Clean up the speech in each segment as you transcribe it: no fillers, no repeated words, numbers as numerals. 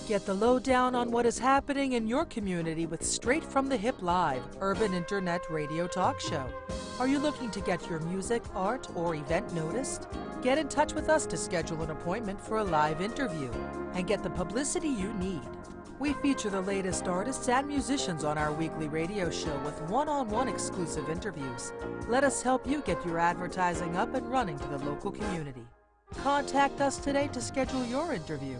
Get the lowdown on what is happening in your community with Straight from the Hip Live, urban internet radio talk show. Are you looking to get your music, art, or event noticed? Get in touch with us to schedule an appointment for a live interview and get the publicity you need. We feature the latest artists and musicians on our weekly radio show with one-on-one exclusive interviews. Let us help you get your advertising up and running to the local community. Contact us today to schedule your interview.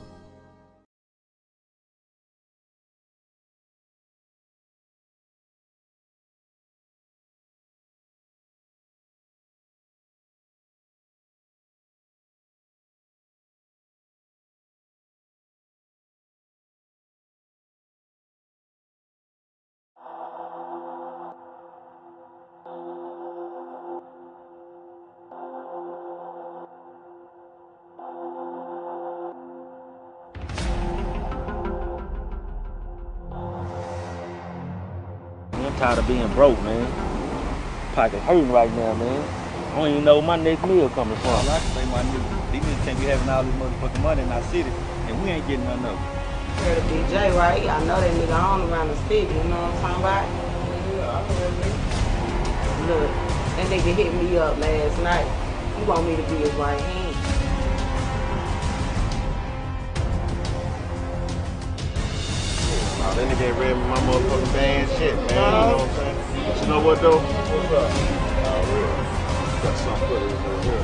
I'm tired of being broke, man. Pocket hurting right now, man. I don't even know where my next meal coming from. All I can say, my nigga, these niggas can't be having all this motherfucking money in our city, and we ain't getting none of it. Heard of BJ, right? I know that nigga on around the city, you know what I'm talking about? Yeah, I know that nigga. Look, that nigga hit me up last night. He want me to be his right hand. Nah, that nigga ain't read my motherfucking band shit, man. You know what I'm saying? But you know what, though? What's up? Got something for this over here.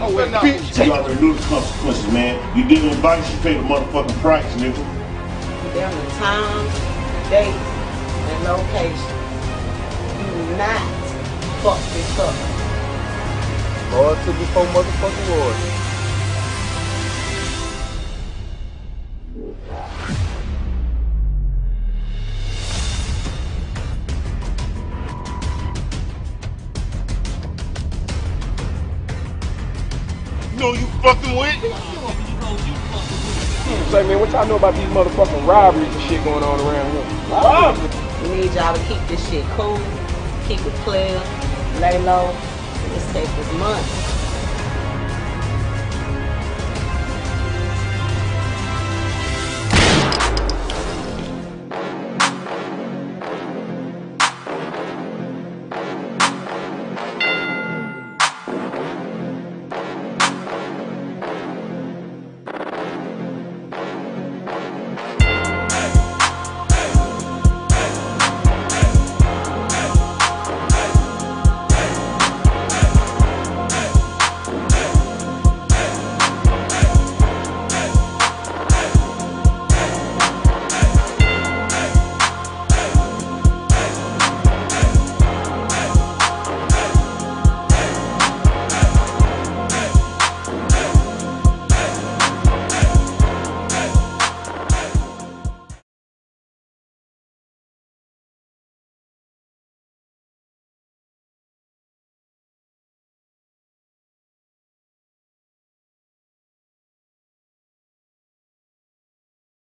Oh, wait, bitch. You already knew the consequences, man. You did the advice, you pay the motherfucking price, nigga. Down the time, date, and location. Do not fuck this up. Lord took you for motherfucking Lord. You know you fucking with? Say, man, what y'all know about these motherfucking robberies and shit going on around here? Robberies? We need y'all to keep this shit cool, keep it clear, lay low. This take us months.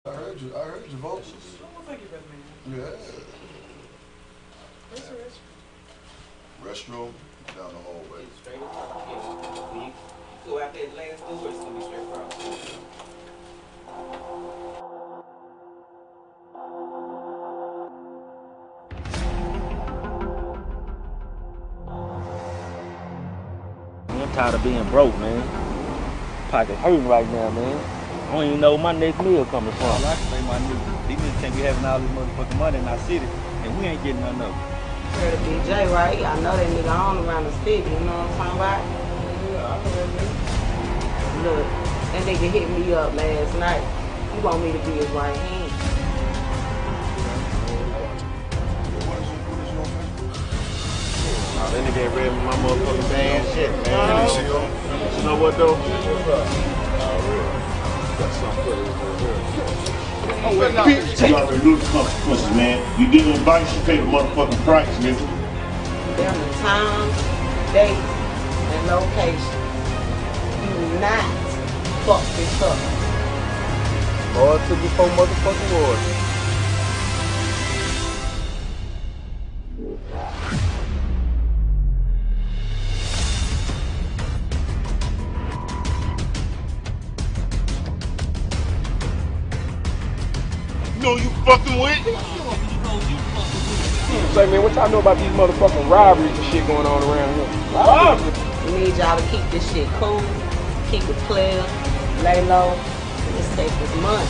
I heard your vocals. Oh, thank you, brother man. Yeah. Where's the restroom? Restroom down the hallway. Straight across. Yeah. When you go out that last door, it's gonna be straight across. I'm tired of being broke, man. Pocket hurting right now, man. I don't even know where my next meal coming from. All I can say, my nigga, these niggas can't be having all this motherfucking money in our city, and we ain't getting none of it. Heard of BJ, right? I know that nigga on around the city, you know what I'm talking about? Yeah, I know that nigga. Look, that nigga hit me up last night. He want me to be his right hand. Nah, that nigga ain't read my motherfucking band shit, man. But you know what, though? Got something for this over here. Oh, wait, bitch. You already knew the consequences, man. You did the advice, you pay the motherfucking price, nigga. Down the time, date, and location. Do not fuck this up. Lord took you for motherfucking Lord. know who you fucking with. Say, man, what y'all know about these motherfucking robberies and shit going on around here? We need y'all to keep this shit cool, keep it clear, lay low, and let's take this money.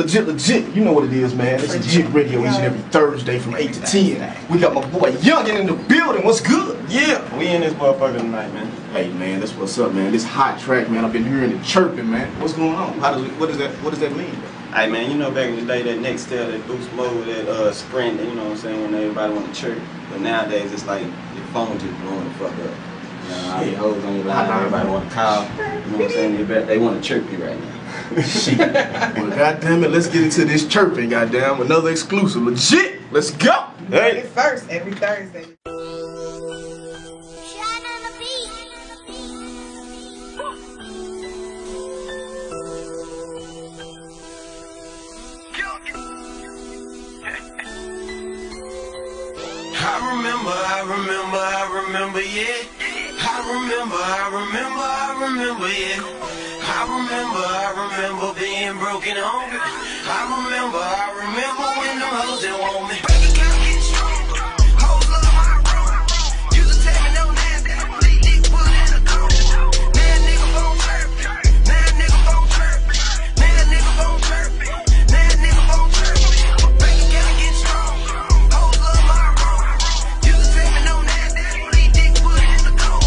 Legit. You know what it is, man. It's Legit Radio each and every Thursday from 8 to 10. We got my boy Youngin in the building. What's good? Yeah, we in this motherfucker tonight, man. Hey, man, that's what's up, man. This hot track, man. I've been hearing it chirping, man. What's going on? What does that mean? Hey, man, you know back in the day, that next step, that boost mode, that sprint, you know what I'm saying, when everybody want to chirp. But nowadays, it's like your phone just blowing the fuck up. You know, all these hoes on your line, everybody want to call. You know what I'm saying? They want to chirp you right now. Shit. Well, goddamn it, let's get into this chirping, goddamn. Another exclusive. Legit. Let's go. Hey. First, every Thursday. I remember, yeah. I remember being broken home. I remember when them hoes didn't want me. Bank account getting stronger, hoes love my room. Used to tell me no nasty, leave dick put in a cone. Now nigga phone chirping, now nigga phone chirping, now nigga phone chirping, now nigga phone chirping. Bank account getting stronger, hoes love my room. Used to tell me no nasty, leave dick put in a cone.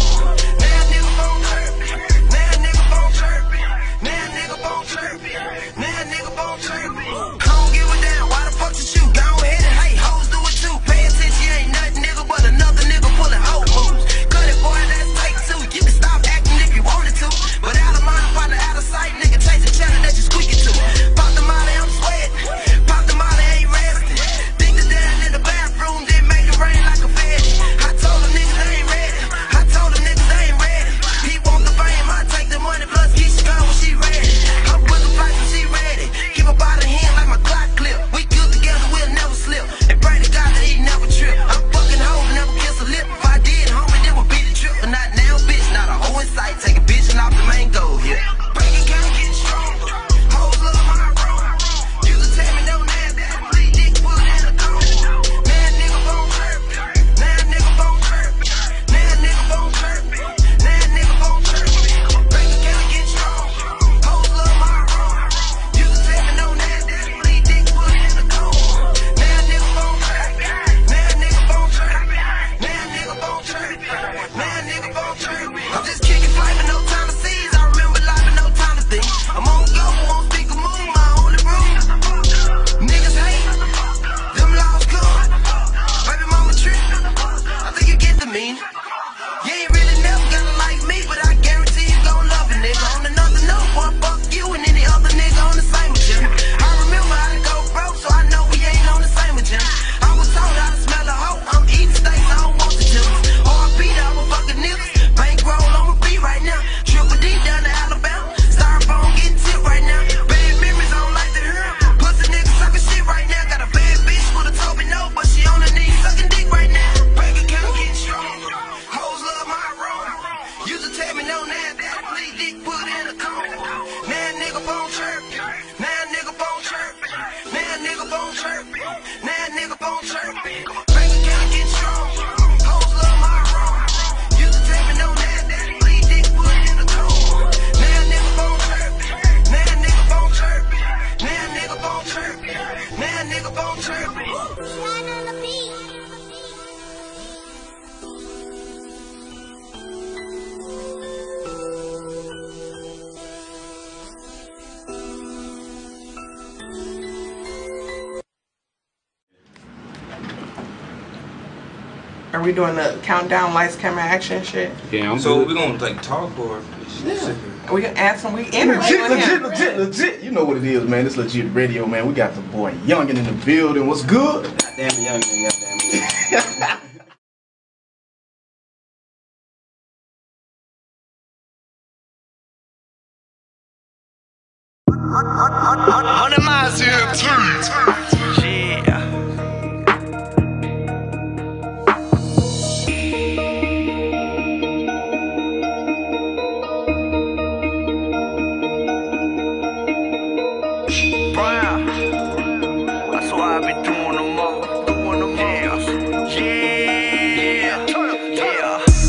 Now nigga phone chirping, now nigga phone chirping, now nigga phone chirping, now nigga phone chirping. I don't give a damn why the Are we doing the countdown, lights, camera, action shit? Yeah, So we're gonna like talk or? Yeah. We can add some. We interviewing him. Legit. You know what it is, man. It's legit radio, man. We got the boy Youngin in the building. What's good? Damn Youngin, goddamn. Hundred miles here, too. Yeah. Brown. That's why I be doing the most. Yeah.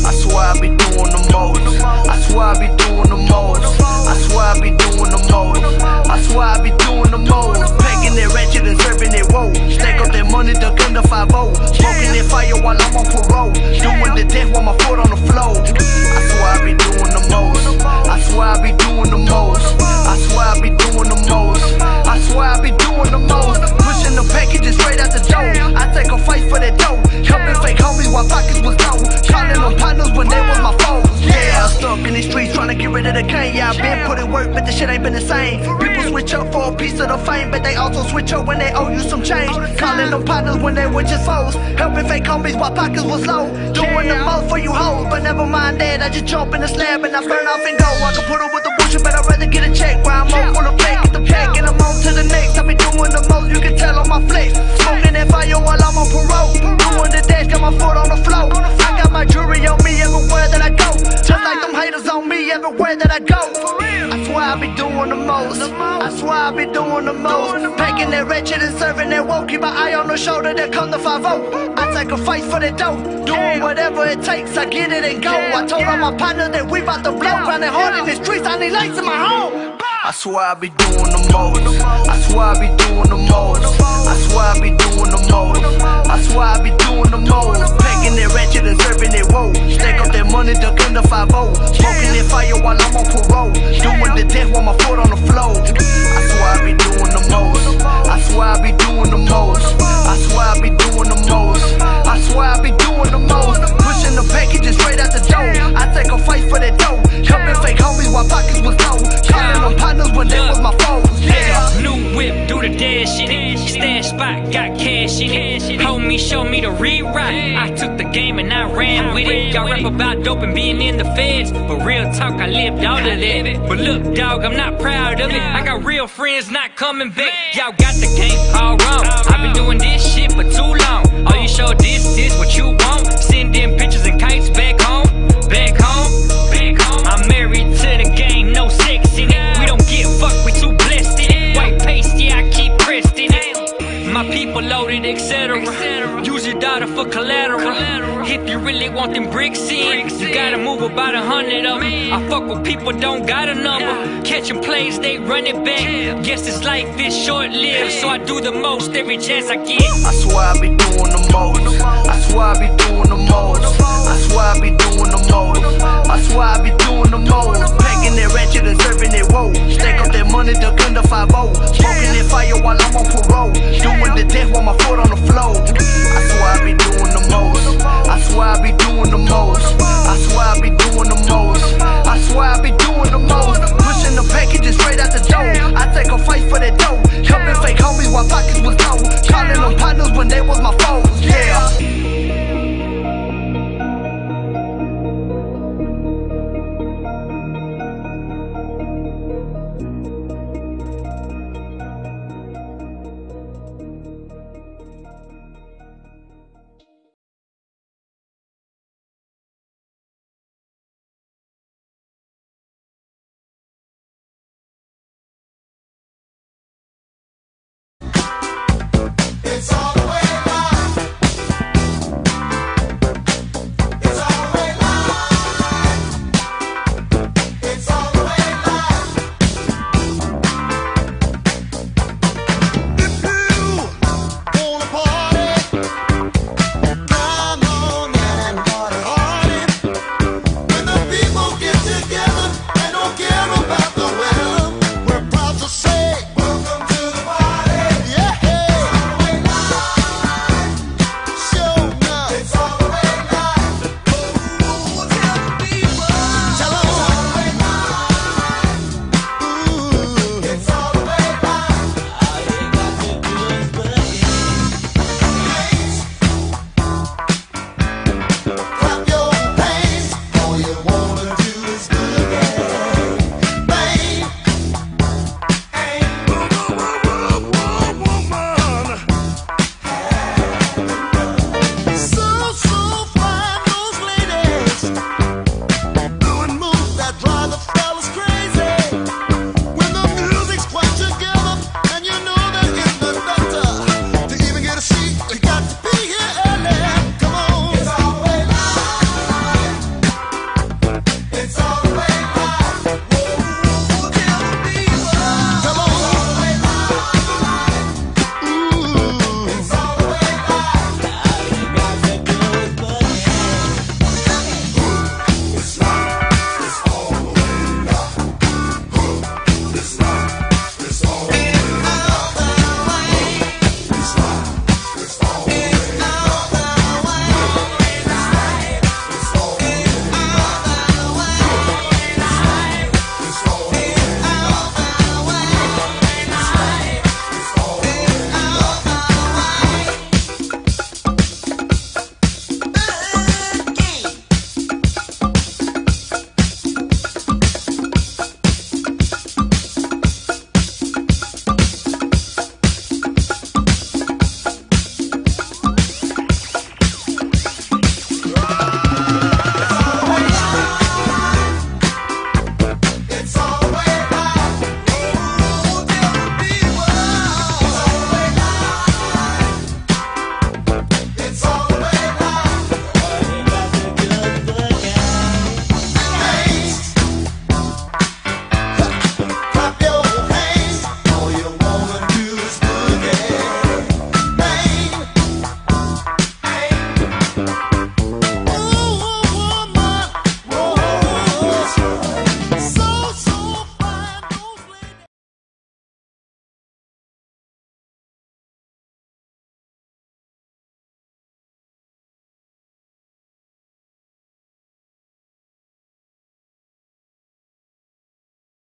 I swear I be doing the most. I swear I be doing the most. I swear I be doing the most. I swear I be doing the most. Packing that ratchet and serving it woe. Stack up that money, duck under 5-0. Smoking that fire while I'm on parole. Doing the death while my foot on the floor. I swear I be doing the most. I swear I be doing the most. I swear I be doing the most. I swear I be doing the most. Pushing the packages straight out the door. I take a fight for that dough. Helping fake homies while pockets was low. Calling them partners when they was my foes. Yeah, stuck in these streets trying to get rid of the cane. Yeah, I been putting work, but the shit ain't been the same. People switch up for a piece of the fame, but they also switch up when they owe you some change. Calling them partners when they were just foes. Helping fake homies while pockets was low. Doing the most for you hoes, but never mind that. I just jump in the slab and I burn off and go. I can put up with the bullshit, but I'd rather get a check. Where I'm on full of fake, get the pack and I'm on to the next. I be doing the most, you can tell on my flex. Smoking that fire while I'm on parole. Doing the dash, got my foot on the floor. I got my jewelry on me everywhere that I go. Just like them haters on me everywhere that I go. I swear I be doing the most. I swear I be doing the most. Packing that ratchet and serving that woe. Keep my eye on the shoulder, there come the 5-0. I take a fight for that dough. Doing whatever it takes, I get it and go. I told all my partners that we bout to blow. Grinding hard in the streets, I need lights in my home. I swear I be doing the most. I swear I be doing the most. I swear I be doing the most. I swear I be doing the most. Packing that ratchet and serving it woe. Stack up that money, duck under 5-0. Smoking that fire while I'm on parole. Doing the death while my foot on the floor. I swear I be doing the most. I swear I be doing the most. I swear I be doing the most. I swear I be doing the most. Pushing the packages straight out the door. I take a fight for that dough. Helping fake homies while pockets was low. Calling them partners when they was my foes. Yeah. New whip, do the dash in it. Stash spot, got cash in it. Homie, show me the rewrite. I took the game and I ran with it. Y'all rap about dope and being in the feds, but real talk, I lived all of that. But look, dog, I'm not proud of it. I got real friends not coming back. Y'all got the game all wrong. I've been doing this shit for too long. Oh, you show this what you want. Sending pictures and kites back home. Back home, back home. I'm married to the game, no sex in it. We don't get fucked, we too blessed in it. White paste, yeah, I keep pressed in it. My people loaded, etc. Use your daughter for collateral. If you really want them bricks in, you gotta move about 100 of them. I fuck with people, don't got a number. Catching plays, they run it back. Guess this life is short-lived, so I do the most every chance I get. I swear I be doing the most. I swear I be doing the most. I swear I be doing the most. I swear I be doing the most. Packing that ratchet and serving it woe. Stack up that money, duck under 5-0. Smoking that fire while I'm on parole. Doing the death while my foot on the floor. I swear I be doing the most. I swear I be doing the most. I swear I be doing the most. I swear I be doing the most. Pushing the packages straight out the door. I take a fight for that dough. Helping fake homies while pockets was low. Calling them partners when they was my foes. Yeah.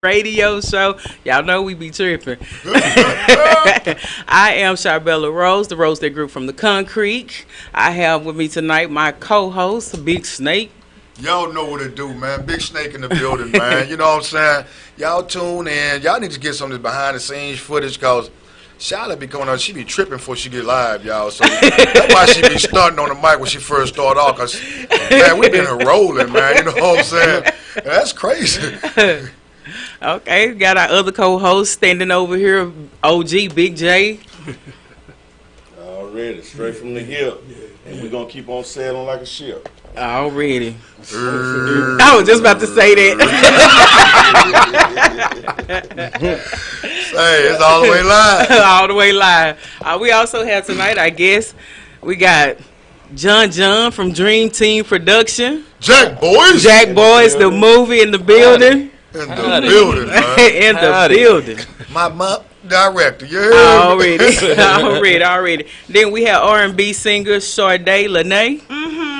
radio show. Y'all know we be tripping. I am Charbella Rose, the Rose that grew from the concrete. I have with me tonight my co-host, Big Snake. Y'all know what to do, man. Big Snake in the building, man. You know what I'm saying? Y'all tune in. Y'all need to get some of this behind-the-scenes footage because Charlotte be coming out. She be tripping before she get live, y'all. So that's why she be stunting on the mic when she first start off because, man, we been rolling, man. You know what I'm saying? And that's crazy. Okay, got our other co-host standing over here, OG Big J. Already, straight from the hip. And we're going to keep on sailing like a ship. Already. I was just about to say that. Hey, it's all the way live. All the way live. We also have tonight, I guess, we got John from Dream Team Production. Jack Boys, the movie in the building. In the building, man. In the building. My director, yeah. Already. Then we have R&B singer Sade Lene.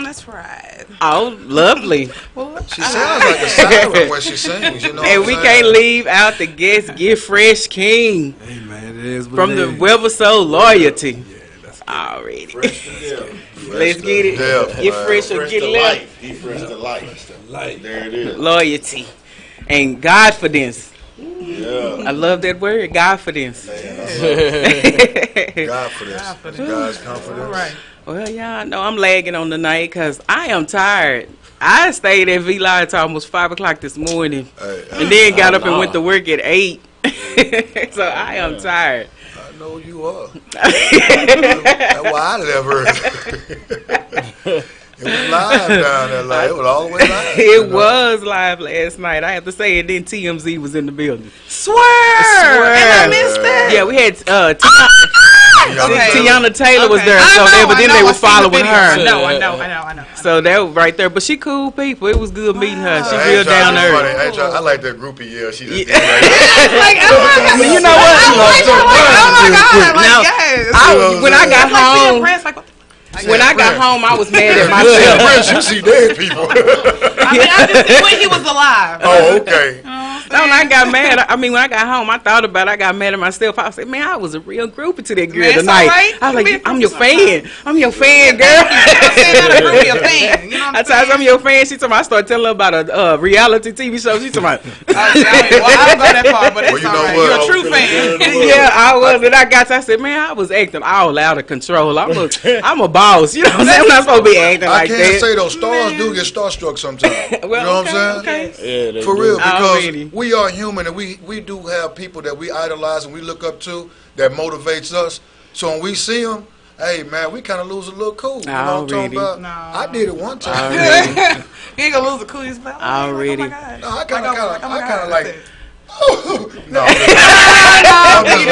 That's right. Oh, lovely. She sounds like a siren when she sings, you know. And we can't leave out the guest, Get Fresh King. Hey, man, it is what from it the is. Weber Soul Loyalty. Yeah, that's good. Already. Fresh to death. Let's get it. Get fresh or get left. He fresh to life. There it is. Loyalty. And Godfidence. Yeah. I love that word, Godfidence. Godfidence. God's confidence. All right. Well, y'all know I'm lagging on the night because I am tired. I stayed at V-Live until almost 5 o'clock this morning. And then got up and went to work at 8. So I am tired. I know you are. That's why I never. It was live down there. Like, it was all the way live. It was live last night. I have to say, and then TMZ was in the building. Swear. And I missed that. Yeah, we had Tiana Taylor was there, so evidently they were following her. I know. So that was right there. But she cool people. It was good meeting her. She real down there. I like that groupie. Yeah, she just like, oh my God. You know what? When I got home. When I got home, I was mad at myself. You see dead people. I just see when he was alive. Oh, okay. No, when I got mad, when I got home, I thought about it. I got mad at myself. I said, man, I was a real groupie to that girl tonight. Right. I was like, I'm your fan. I'm your fan, girl. I told her I'm your fan. She told me, I started telling her about a reality TV show. She told me, well, I don't go that far, but it's all right. You're a true fan. Yeah, I was. And I said, man, I was acting all out of control. I'm a boss. You know what I'm saying? I'm not supposed to be acting like that. I can't say those stars do get starstruck sometimes. You know what I'm saying? Okay. Yeah, for real, because we are human and we do have people that we idolize and we look up to that motivates us. So when we see them, hey man, we kind of lose a little cool. You know what I'm talking about? No. I did it one time. You ain't gonna lose the cool spell. Already. Oh my God. No, I kind of like. No, I'm just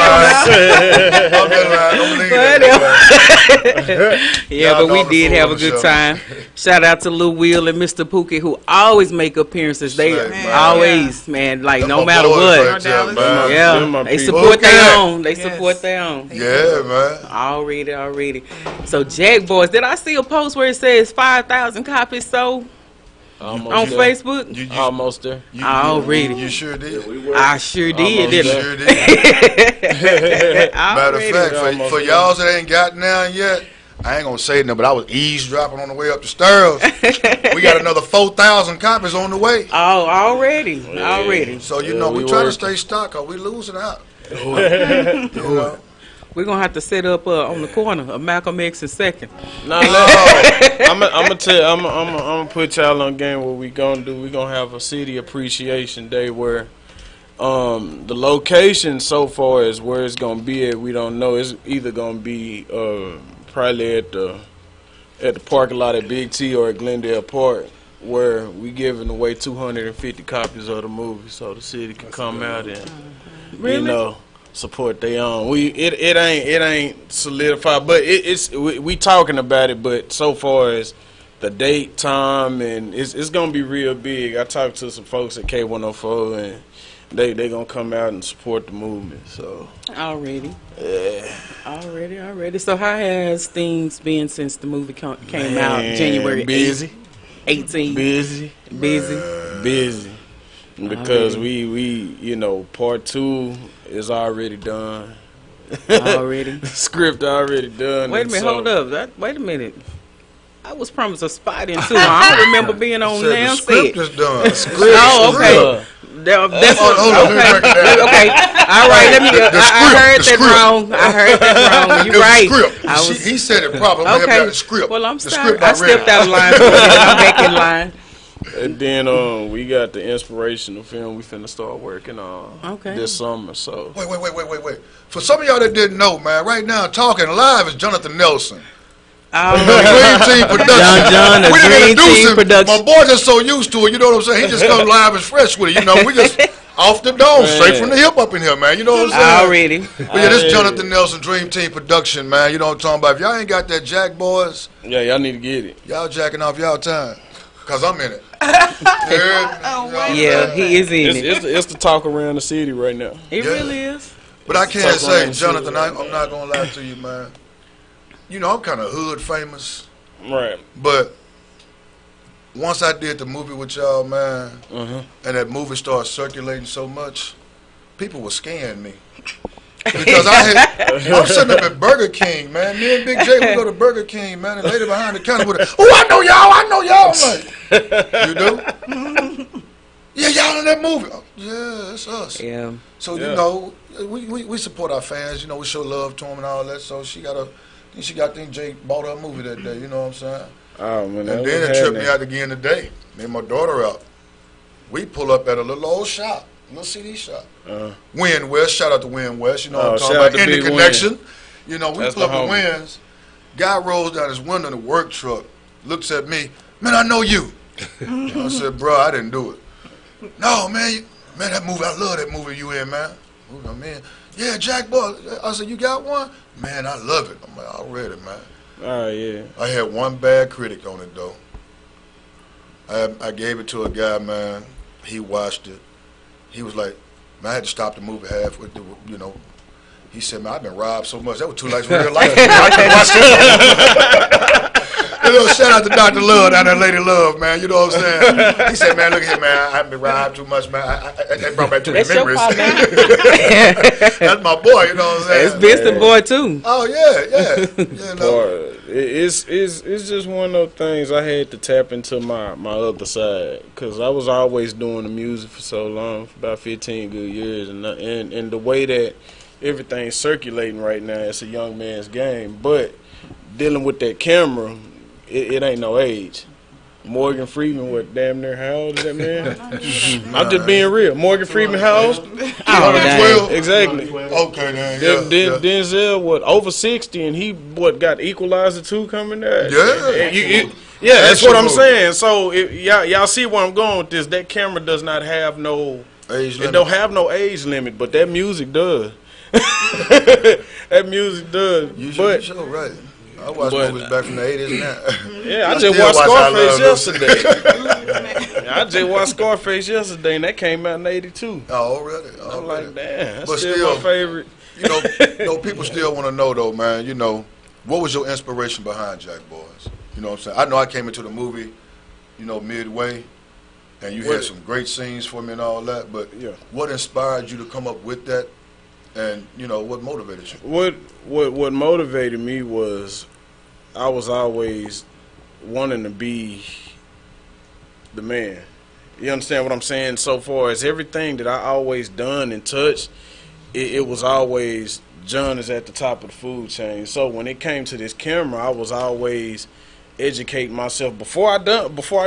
yeah, but we did have a good time. Shout out to Lil Will and Mr. Pookie, who always make appearances. They always, man, like no matter what. Yeah, they support their own. They support their own. Yeah, man. Already. So Jack Boys, did I see a post where it says 5,000 copies sold? Almost on there. Facebook? Almost there. Already. You sure did? I sure did, didn't I? Sure did. Matter of fact, for y'all that ain't got down yet, I ain't gonna say nothing, but I was eavesdropping on the way up the stairs. We got another 4,000 copies on the way. Oh, already. Already. So, you know, we try to stay stock or we losing out. We're going to have to set up on the corner of Malcolm X and Second. Nah, I'm gonna put y'all on game. What we gonna do? We gonna have a city appreciation day where the location so far is where it's gonna be at. We don't know. It's either gonna be probably at the parking lot at Big T or at Glendale Park, where we giving away 250 copies of the movie, so the city can come out and you know. Support their own. It ain't solidified, but we talking about it. But so far as the date, time, and it's gonna be real big. I talked to some folks at K104, and they gonna come out and support the movement. So already. So how has things been since the movie came out January busy, 18? Busy. Because we you know, part 2 is already done. Already? The script already done. Wait a minute, hold up. Wait a minute. I was promised a spot in 2. I don't remember being on damn set. The script is done. Oh, okay. That's okay. All right, let me. I heard that wrong. I heard that wrong. You're right. He said it probably. Okay. The script. Well, I'm sorry. I stepped out of line. I'm back in line. And then we got the inspirational film we finna start working on this summer. So wait. For some of y'all that didn't know, man, right now talking live is Jonathan Nelson. Dream Team Production. John, we didn't introduce him. Production. My boy just so used to it, you know what I'm saying? He just comes live and fresh with it, you know. We just off the dome, straight from the hip up in here, man. You know what I'm saying? Already. But yeah, this is Jonathan Nelson Dream Team Production, man. You know what I'm talking about? If y'all ain't got that Jack Boys, yeah, y'all need to get it. Y'all jacking off y'all time. Cause I'm in it. Yeah, he is in it. It's the talk around the city right now. It really is. But I can't say, Jonathan, I'm not gonna lie to you, man. You know, I'm kind of hood famous. Right. But once I did the movie with y'all, man, and that movie started circulating so much, people were scaring me. Because I'm sitting up at Burger King, man. Me and Big J, we go to Burger King, man, and lady behind the counter with I know y'all. I'm like, you do? Yeah, y'all in that movie. Oh, yeah, it's us. Yeah. So, you know, we support our fans. You know, we show love to them and all that. So she got Jay bought her a movie that day, you know what I'm saying? Oh, man. And then it tripped me out again today. Me and my daughter out. We pull up at a little old shop. Little CD shop. Win West, shout out to Win West. You know what I'm talking about? In the connection. Win. You know, we pull up at Win's. Guy rolls down his window in the work truck, looks at me, man, I know you. I said, bro, I didn't do it. No, man, that movie, I love that movie you in, man. Man, yeah, Jack Boy. I said, you got one? Man, I love it. I'm like, I read it, man. Oh, yeah. I had one bad critic on it, though. I gave it to a guy, man. He watched it. He was like, man, I had to stop the movie halfway through, you know. He said, man, I've been robbed so much. That was too like real life. I couldn't watch it. You know, shout out to Dr. Love down there, Lady Love, man. You know what I'm saying? He said, man, look at here, man. I've been robbed too much, man. That brought back too many memories. That's my boy, you know what I'm saying? It's Vincent boy, too. Oh, yeah. You know. Boy, it's just one of those things I had to tap into my other side. Because I was always doing the music for so long, for about 15 good years. And the way that everything's circulating right now, it's a young man's game. But dealing with that camera, it ain't no age. Morgan Freeman, what, damn near how old is that man? I'm just being real. Morgan Freeman, how old? 12? Exactly. Okay, then. Denzel, what, over 60, and he, got Equalizer 2 coming there? Yeah. Yeah, that's what I'm saying. So, y'all see where I'm going with this. That camera does not have no age limit. It don't have no age limit, but that music does. That music does. You should right. I watched movies back from the 80s now. Yeah, I just watched Scarface yesterday. I just watched Scarface yesterday, and that came out in '82. Oh, really? I'm like, damn, that's still my favorite. You know, people still want to know, though, man, you know, what was your inspiration behind Jack Boys? You know what I'm saying? I know I came into the movie, you know, midway, and you had some great scenes for me and all that, but what inspired you to come up with that? And, you know, what motivated you? What motivated me was I was always wanting to be the man. You understand what I'm saying? So far as everything that I always done and touched, it was always John is at the top of the food chain. So when it came to this camera, I was always educating myself before I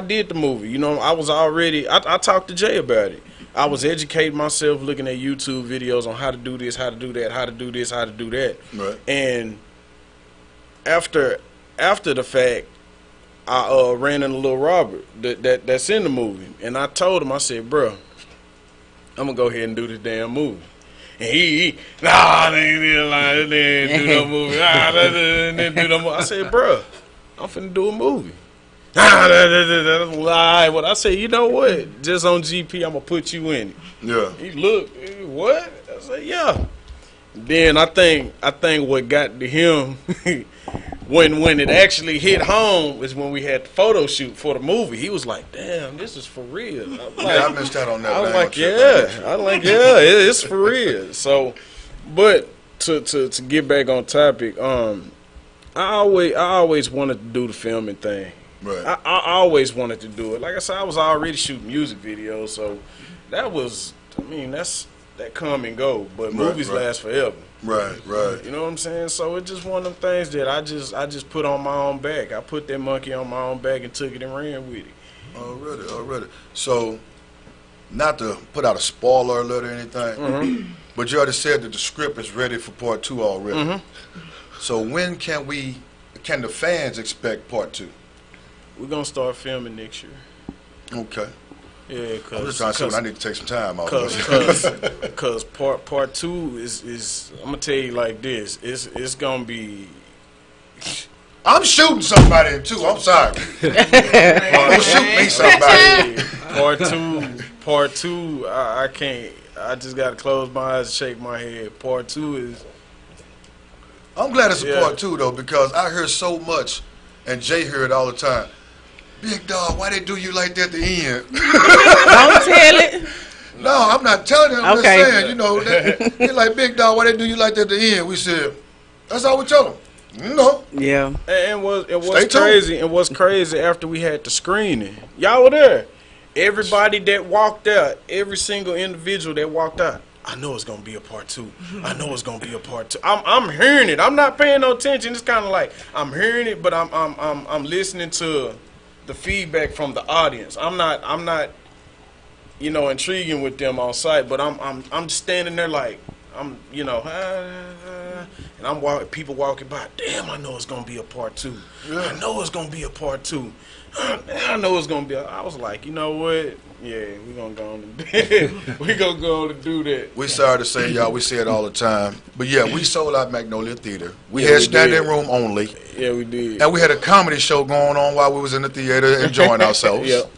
did the movie. You know, I was already I talked to Jay about it. I was educating myself, looking at YouTube videos on how to do this, how to do that, how to do this, how to do that. Right. And after the fact, I ran into Little Robert that's in the movie, and I told him, I said, bro, I'm gonna go ahead and do this damn movie. And they ain't do no movie. They didn't do no movie. I said, bro, I'm finna do a movie. What I say, you know what? Just on GP, I'm gonna put you in it. Yeah. He looked, what? I said, yeah. Then I think what got to him when it actually hit home is when we had the photo shoot for the movie. He was like, "Damn, this is for real." I missed out on that. I was like, it's for real. So, but to get back on topic, I always wanted to do the filming thing. Right. I always wanted to do it. Like I said, I was already shooting music videos, so that was, that come and go. But movies last forever. Right. You know what I'm saying? So it's just one of them things that I just put on my own back. I put that monkey on my own back and took it and ran with it. Already. So, not to put out a spoiler alert or anything, but you already said that the script is ready for part 2 already. So when can the fans expect part 2? We're gonna start filming next year. Okay. Yeah, I'm just trying to see when I need to take some time out. Cause part 2 is I'm gonna tell you like this. It's gonna be. I'm shooting somebody too. I'm sorry. Don't shoot me somebody. Part two. I can't. I just gotta close my eyes and shake my head. Part 2 is. I'm glad it's a part 2 though, because I hear so much, and Jay hear it all the time. Big dog, why they do you like that at the end? Don't tell it. No, I'm not telling him. I'm just saying, you know, they're like, Big dog, why they do you like that at the end? We said, that's all we tell them. No. Yeah. And what's crazy, and what's crazy after we had the screening, y'all were there. Everybody that walked out, every single individual that walked out, I know it's gonna be a part 2. I know it's gonna be a part 2. I'm hearing it. I'm not paying no attention. It's kind of like I'm hearing it, but I'm listening to the feedback from the audience. I'm not, intriguing with them on site, but I'm standing there like I'm, and I'm people walking by. Damn, I know it's gonna be a part 2. Yeah. I know it's gonna be a part 2. I know it's gonna be. I was like, you know what? Yeah, we gonna go on and do that. We sorry to say, y'all, we say it all the time, but yeah, we sold out Magnolia Theater. We had standing room only. Yeah, we did. And we had a comedy show going on while we was in the theater enjoying ourselves. Yep.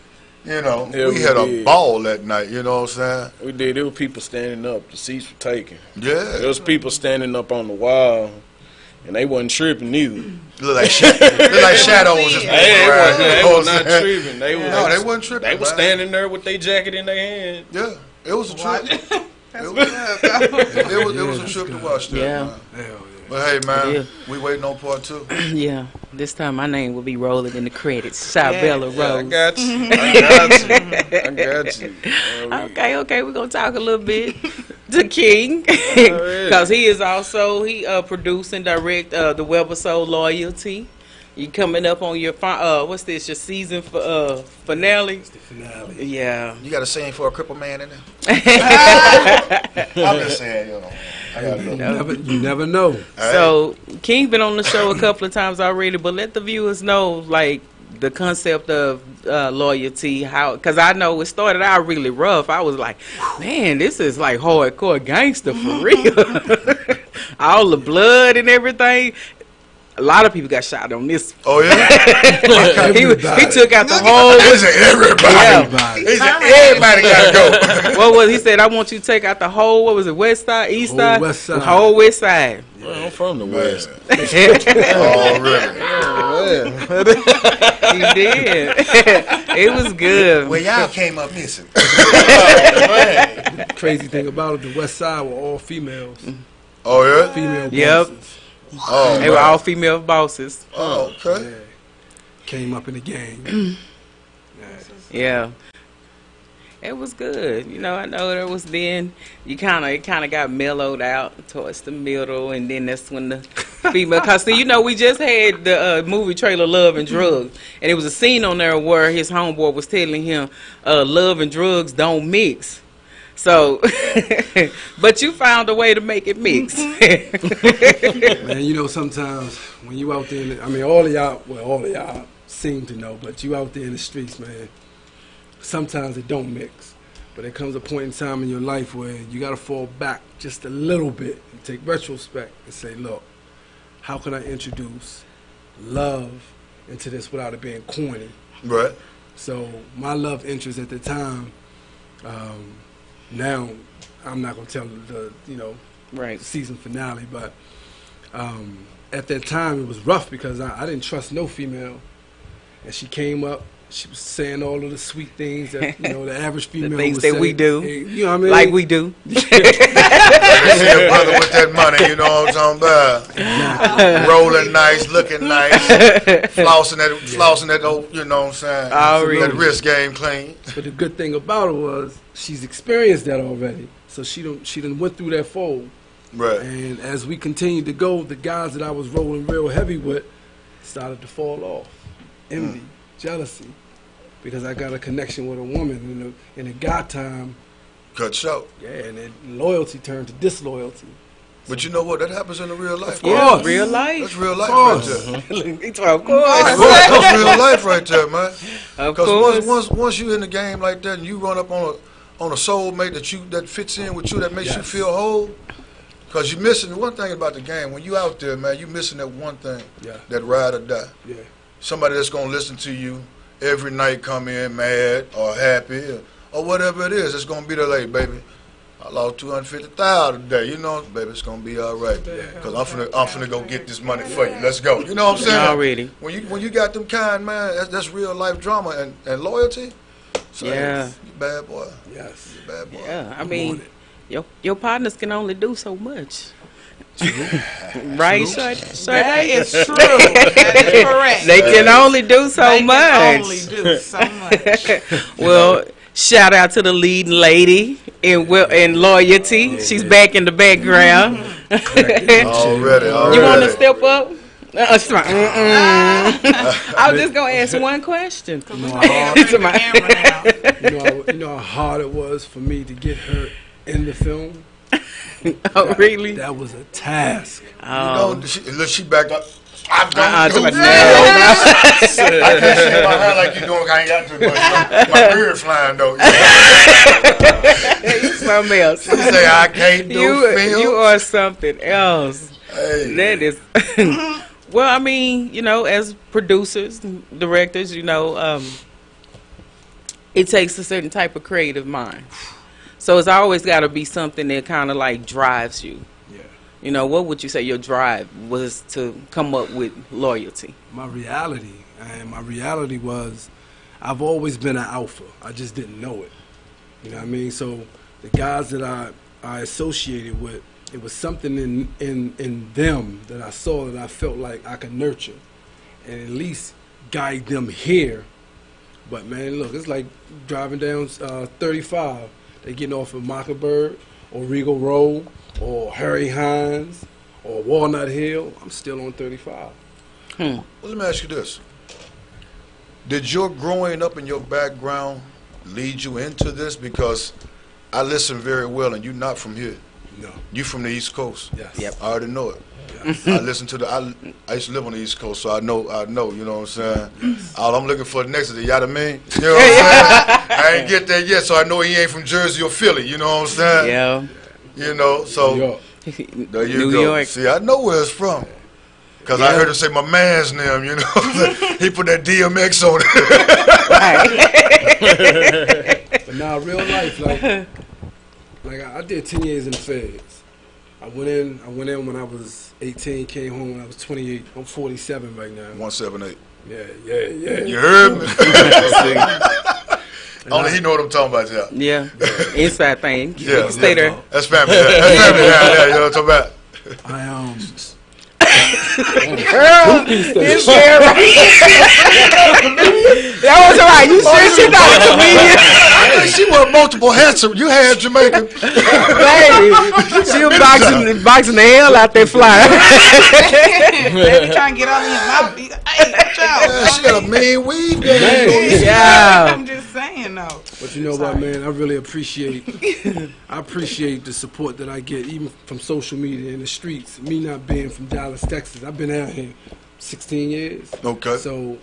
You know, we had a ball that night. You know what I'm saying? We did. There were people standing up. The seats were taken. Yeah. There was people standing up on the wall, and they wasn't tripping neither. Look like shadows. They was not tripping. They wasn't tripping. They was standing there with their jacket in their hand. Yeah, it was a trip. It was a trip to watch that. Yeah. Man. But hey, man, we waiting on part 2. Yeah, this time my name will be rolling in the credits. Shabella Rose. I got you. I got you. Okay. We're gonna talk a little bit to King because he is also produce and direct the webisode Loyalty. You coming up on your what's this? Your season finale? It's the finale. Yeah. You got a saying for a crippled man in there? I'm just saying, you know. You never know. So King been on the show a couple of times already, but let the viewers know like the concept of loyalty, how, because I know it started out really rough. I was like, man, this is like hardcore gangster for real. All the blood and everything. A lot of people got shot on this. Oh yeah, he took out the whole. He said everybody. He said everybody gotta go. What was he said? I want you to take out the whole. What was it? West side, east side, west side, whole west side. Well, I'm from the west. Oh really? He did. It was good. Well, y'all came up missing. Crazy thing about it, the west side were all females. Oh yeah, female. Yep. Bosses. Oh, they were all female bosses. Oh, okay. Yeah. Came up in the gang. Yeah. It was good. You know, I know there was then it kind of got mellowed out towards the middle, and then that's when the female, cause you know, we just had the movie trailer Love and Drugs, and it was a scene on there where his homeboy was telling him love and drugs don't mix. So, but you found a way to make it mix. Man, you know, sometimes when you out there, I mean, all of y'all seem to know, but you out there in the streets, man, sometimes it don't mix. But there comes a point in time in your life where you got to fall back just a little bit and take retrospect and say, look, how can I introduce love into this without it being corny? Right. So my love interest at the time, now I'm not gonna tell the right season finale, but At that time, it was rough because I didn't trust no female. And she came up, she was saying all of the sweet things that, you know, the average female the things would that say. we do. You know what I mean? Like we do. They see a brother with that money, you know what I'm talking about. Exactly. Rolling nice, looking nice, flossing that old, you know what I'm saying. That wrist game clean. But the good thing about it was she's experienced that already. So she done went through that fold. Right. And as we continued to go, the guys that I was rolling real heavy with started to fall off. Envy, jealousy, because I got a connection with a woman in a guy time. Cut short. Yeah, and then loyalty turned to disloyalty. But you know what? That happens in the real life. Yeah, real life. That's real life right there. Of course. That's real life right there, man. Of course. Because once you in the game like that and you run up on a soulmate that fits in with you, that makes you feel whole. Because you're missing one thing about the game. When you out there, man, you missing that one thing. Yeah. That ride or die. Yeah. Somebody that's going to listen to you every night, come in mad or happy or whatever it is. It's going to be the late, baby. I lost $250,000 today. You know, baby, it's going to be all right. Because I'm finna go get this money for you. Let's go. You know what I'm saying? Already. When you got them kind, man, that's real life drama and loyalty. So, yeah. You bad boy. Yes. You bad boy. Yeah, I mean, your partners can only do so much. Right, Shorty? That is true. That is correct. They can only do so much. Only do so much. Well, shout out to the leading lady in loyalty. Yeah, she's back in the background. Already. You want to step up? I was just gonna ask one question. You know how hard it was for me to get her in the film. Oh, really? That was a task. Oh. She backed up. I don't do I can't shake my hair like you doing. I ain't got to, but my beard flying though. You something else. You say I can't do film. You are something else. Hey. That is. Well, I mean, you know, as producers, directors, you know, it takes a certain type of creative mind. So it's always got to be something that kind of like drives you. Yeah. You know, what would you say your drive was to come up with loyalty? My reality was I've always been an alpha. I just didn't know it. You know what I mean? So the guys that I associated with, it was something in them that I saw that I felt like I could nurture and at least guide them here. But man, look, it's like driving down 35. They getting off of Mockingbird or Regal Road or Harry Hines or Walnut Hill. I'm still on 35. Well, let me ask you this. Did your growing up in your background lead you into this? Because I listen very well, and you're not from here. No. You from the East Coast. Yes. Yep. I already know it. Yes. I listen to I used to live on the East Coast, so I know, you know what I'm saying? Yes. All I'm looking for next is the Yada Man. You know what I'm saying? I ain't get that yet, so I know he ain't from Jersey or Philly, you know what I'm saying? Yeah. You know, so New York. There you New go. York. See, I know where it's from. Because I heard him say my man's name, you know. He put that DMX on it. But now real life, like I did 10 years in the feds. I went in when I was 18, came home when I was 28. I'm 47 right now. 178. Yeah. You heard me? Only he know what I'm talking about, yeah. Inside thing. Yeah. Stay there. That's family. That's family. Yeah, you know what I'm talking about? Girl, it's there, right? That was right. You sure she not a comedian? I think she was multiple hats. You had Jamaican. Baby, she was boxing the hell out that flyer. Baby trying to get all in his mouth. Hey, yeah, she got a mean weave game. Yeah. I'm just saying though. But you know what, man? I really appreciate the support that I get, even from social media and the streets. Me not being from Dallas, Texas, I've been out here 16 years. Okay. So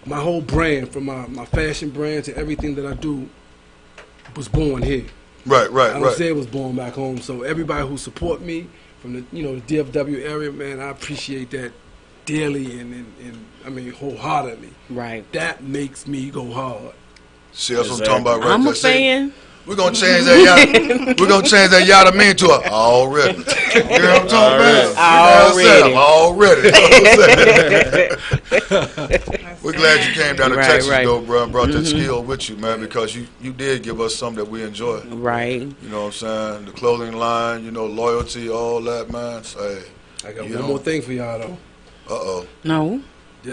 my whole brand, from my fashion brand to everything that I do, was born here. Right. I don't say it was born back home. So everybody who support me from the the DFW area, man, I appreciate that dearly and I mean wholeheartedly. Right. That makes me go hard. See, that's what I'm talking about right I'm there. a fan. We're gonna change that Yada. We're gonna change that Yada Man to a already. You know what I'm talking about? already. We're glad you came down to Texas, though, bro, and brought that skill with you, man, because you did give us something that we enjoy. Right. You know what I'm saying? The clothing line, you know, loyalty, all that, man. So, hey, I got one more thing for y'all, though. No.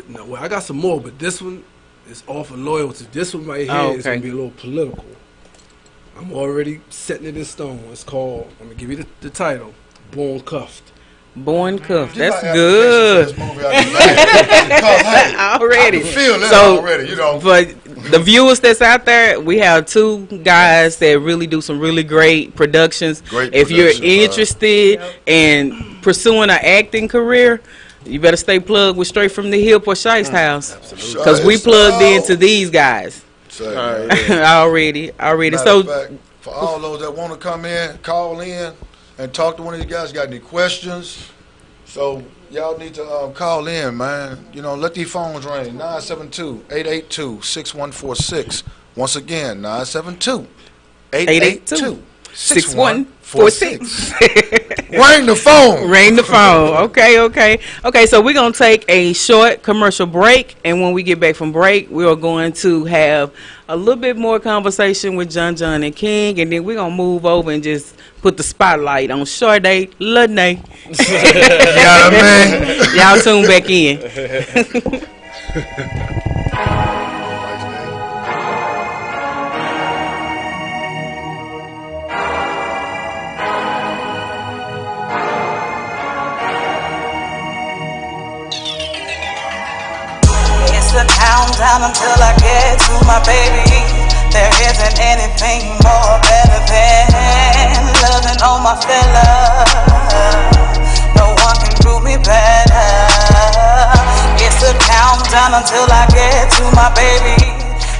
No, well, I got some more, but this one is off of loyalty. This one right here is going to be a little political. I'm already setting it in stone. It's called, I'm going to give you the title, Born Cuffed. Born Cuffed. That's good. Already. I can feel that already, you know. But the viewers that's out there, we have two guys that really do some really great productions. If you're interested in pursuing an acting career, you better stay plugged with Straight from the Hip or Shice House. Because we plugged into these guys. Already. So, fact, for all those that want to come in, call in and talk to one of you guys, got any questions? So y'all need to call in, man. You know, let these phones ring. 972-882-6146. Once again, 972-882-6146. Ring the phone. Ring the phone. Okay. So we're gonna take a short commercial break, and when we get back from break, we are going to have a little bit more conversation with John and King, and then we're gonna move over and just put the spotlight on Sade Lunay. Y'all tune back in. It's a countdown until I get to my baby. There isn't anything more better than loving on my fella. No one can do me better. It's a countdown until I get to my baby.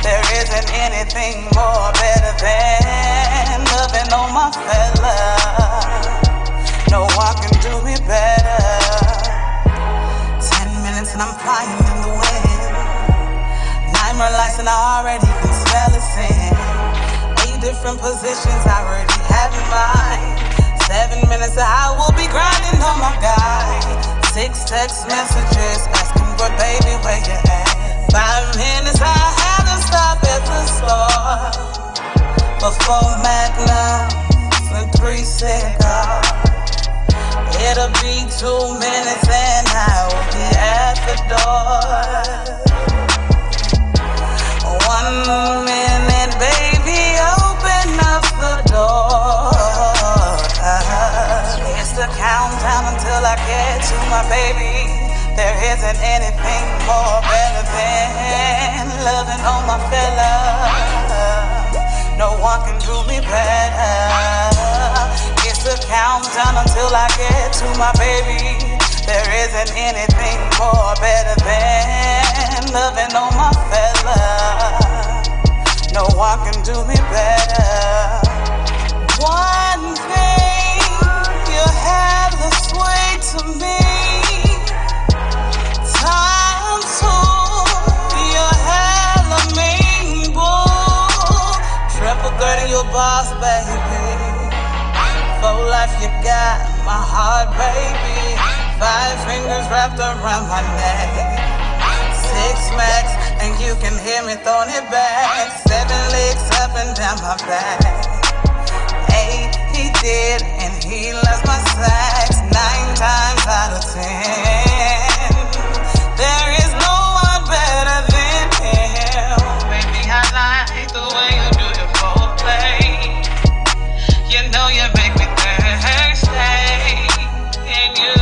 There isn't anything more better than loving on my fella. No one can do me better. 10 minutes and I'm flying in the wind. 9 more lights and I already can smell it sin. 8 different positions I already have in mind. 7 minutes I will be grinding on my guy. 6 text messages asking for baby where you at. 5 minutes I had to stop at the store for 4 magnums and 3 cigars. It'll be 2 minutes and I will be at the door. 1 minute, baby, open up the door. It's the countdown until I get to my baby. There isn't anything more better than loving on my fella. No one can do me better. It's the countdown until I get to my baby. There isn't anything more better than loving on my fella. No one can do me better. One thing, you have the sway to me. Time to, you have the main bull. Triple 30, your boss, baby. For life, you got my heart, baby. 5 fingers wrapped around my neck. 6 max, and you can hear me throwing it back. 7 legs up and down my back. 8, he did, and he loves my sacks. 9 times out of 10. There is no one better than him. Baby, I like the way you do your foreplay. You know you make me thirsty, and you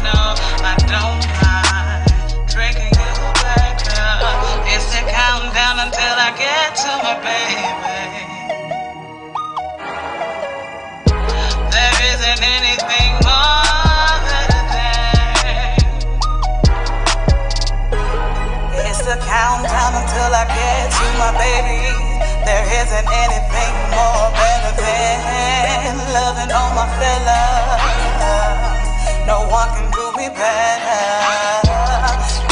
know I don't mind drinking you back up. It's the countdown until I get to my baby. There isn't anything more better than. It's the countdown until I get to my baby. There isn't anything more better than loving on my fella. No one can do me better.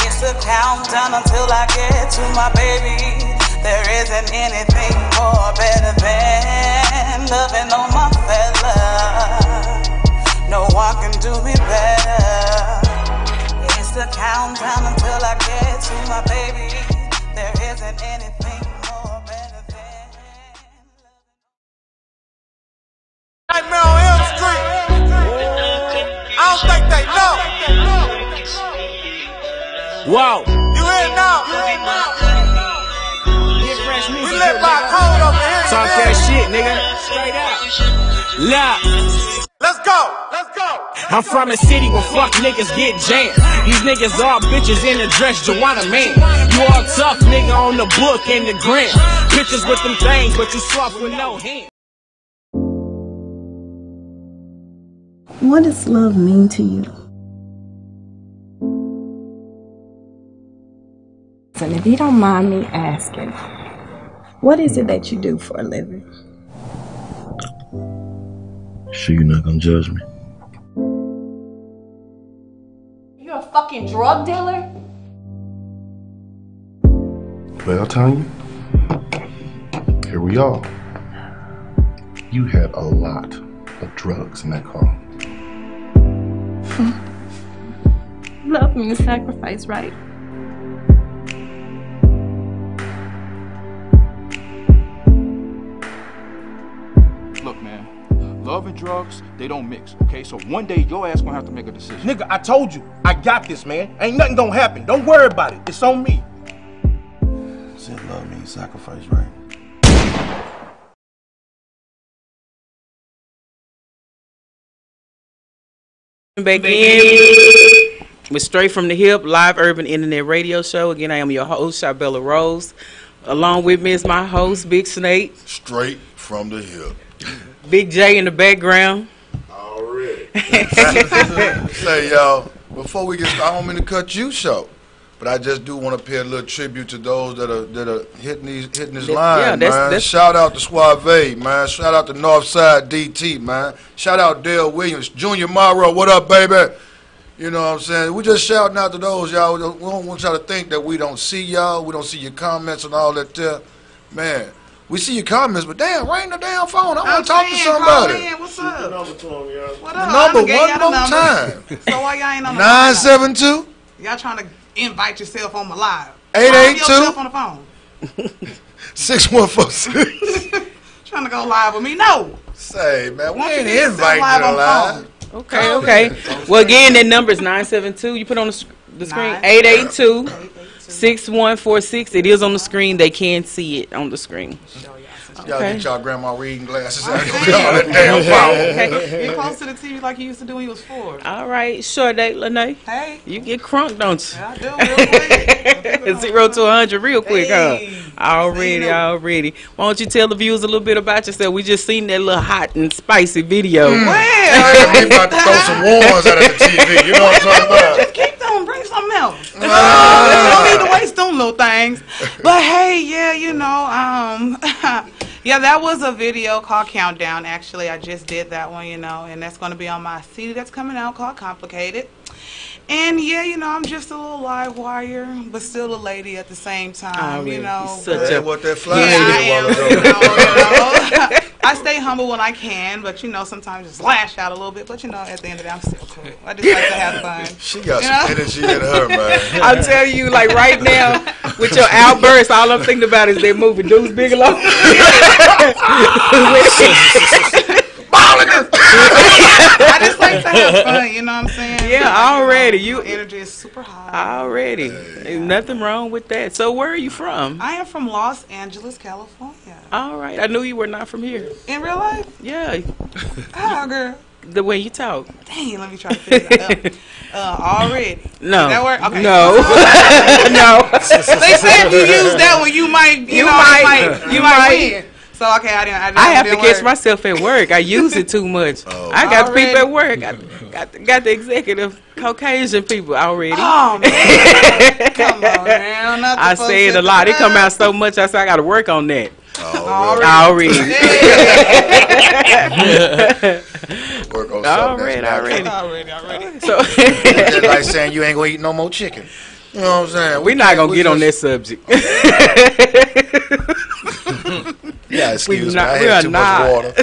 It's a countdown until I get to my baby. There isn't anything more better than loving on my fella. No one can do me better. down until I get to my baby. There isn't anything more better than Nightmare on Elm Street. I don't think they know. Wow. You in now? We live by code over here. Talk that shit, nigga. Straight up. Look. Let's go. Let's go. I'm from a city where fuck niggas get jammed. These niggas all bitches in the dress, Joanna man. You all tough nigga on the book and the gram. Pictures with them things, but you soft with no hands. What does love mean to you? And if you don't mind me asking, what is it that you do for a living? Sure you're not gonna judge me? You're a fucking drug dealer? Well, Tanya, here we are. You had a lot of drugs in that car. Love means sacrifice, right? Look, man, love and drugs, they don't mix, okay? So one day your ass gonna have to make a decision. Nigga, I told you, I got this, man. Ain't nothing gonna happen. Don't worry about it. It's on me. Said love means sacrifice, right? Back in with Straight from the Hip, live urban internet radio show. Again, I am your host, Shabella Rose. Along with me is my host, Big Snake. Straight from the Hip. Big J in the background. Already. Say, y'all, before we get started, I don't mean to cut you short, but I just do want to pay a little tribute to those that are hitting this line, man. Shout out to Suave, man. Shout out to Northside DT, man. Shout out Dale Williams, Junior Morrow. What up, baby? You know what I'm saying? We just shouting out to those, y'all. We don't want y'all to think that we don't see y'all. We don't see your comments and all that there. Man, we see your comments, but damn, ring the damn phone. I want to talk to somebody. What's up? What The up? number I done gave one y'all more the number. time. So why y'all ain't on the 972 Y'all trying to invite yourself on my live. 882 Call yourself on the phone. 6146. Trying to go live with me? No. Say, man, we Why don't ain't you get yourself inviting live you on the live. phone? Okay. Well, again, that number is 972. You put on the screen 882-6146. It is on the screen. They can see it on the screen. Y'all Okay. get y'all grandma reading glasses out. All that damn phone. Get close to the TV like you used to do when you was 4. All right, short date, Lene. Hey. You get crunk, don't you? Yeah, I do real quick. 0 to 100 real quick, huh? Already. Why don't you tell the viewers a little bit about yourself? We just seen that little hot and spicy video. We about to throw some ones out of the TV. You know what I'm talking about? Just keep them. Bring something else. You don't need to waste them little things. But hey, yeah, you know, yeah, that was a video called Countdown. Actually, I just did that one, you know, and that's going to be on my CD that's coming out called Complicated. And yeah, you know, I'm just a little live wire, but still a lady at the same time, you know. What that fly I stay humble when I can, but you know, sometimes just lash out a little bit. But you know, at the end of the day, I'm still cool. I just like to have fun. She got some energy in her, man. I'm telling you, like right now, with your outburst, all I'm thinking about is that movie Deuce Bigelow. I just like to have fun, you know what I'm saying? Yeah, already. You energy is super high. Already. Ain't nothing wrong with that. So where are you from? I am from Los Angeles, California. All right. I knew you were not from here. In real life? Yeah. Oh, girl. The way you talk. Dang, let me try to figure that out. Already. No. Does that work? Okay. No. No. They said if you use that one, you might, you might win. So okay, I have to catch myself at work. I use it too much. I got the people at work. I got the executive Caucasian people already. Oh man, come on now. I say it a lot. It come out so much. I say I got to work on that. Already. Work on something. Already. So that's like saying you ain't gonna eat no more chicken. You know what I'm saying? We're not gonna get on that subject. Yeah, excuse me. I had too much water.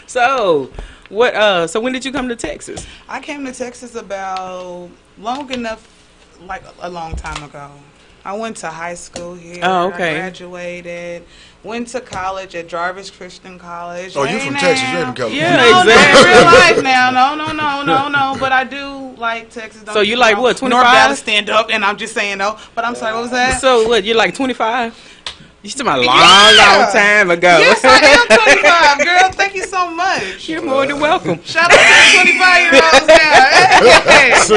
So, What? So when did you come to Texas? I came to Texas about long a long time ago. I went to high school here. Oh, okay. I graduated. Went to college at Jarvis Christian College. Oh, you from Texas? You're from California? Yeah, exactly. No, real life now. No. But I do like Texas. So you like what? 25? North Dallas stand up, and I'm just saying no. But I'm sorry, what was that? So what? You're like 25? You still a long time ago. Yes, I am 25, girl. Thank you so much. You're more than welcome. Shout out to the 25-year-olds now. Yes,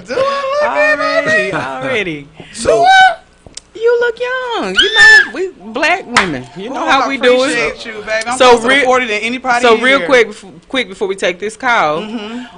do I already. So you look young. You know, we black women. You know how we do it. I appreciate you, baby. I'm closer to 40 than anybody So here. real quick before we take this call,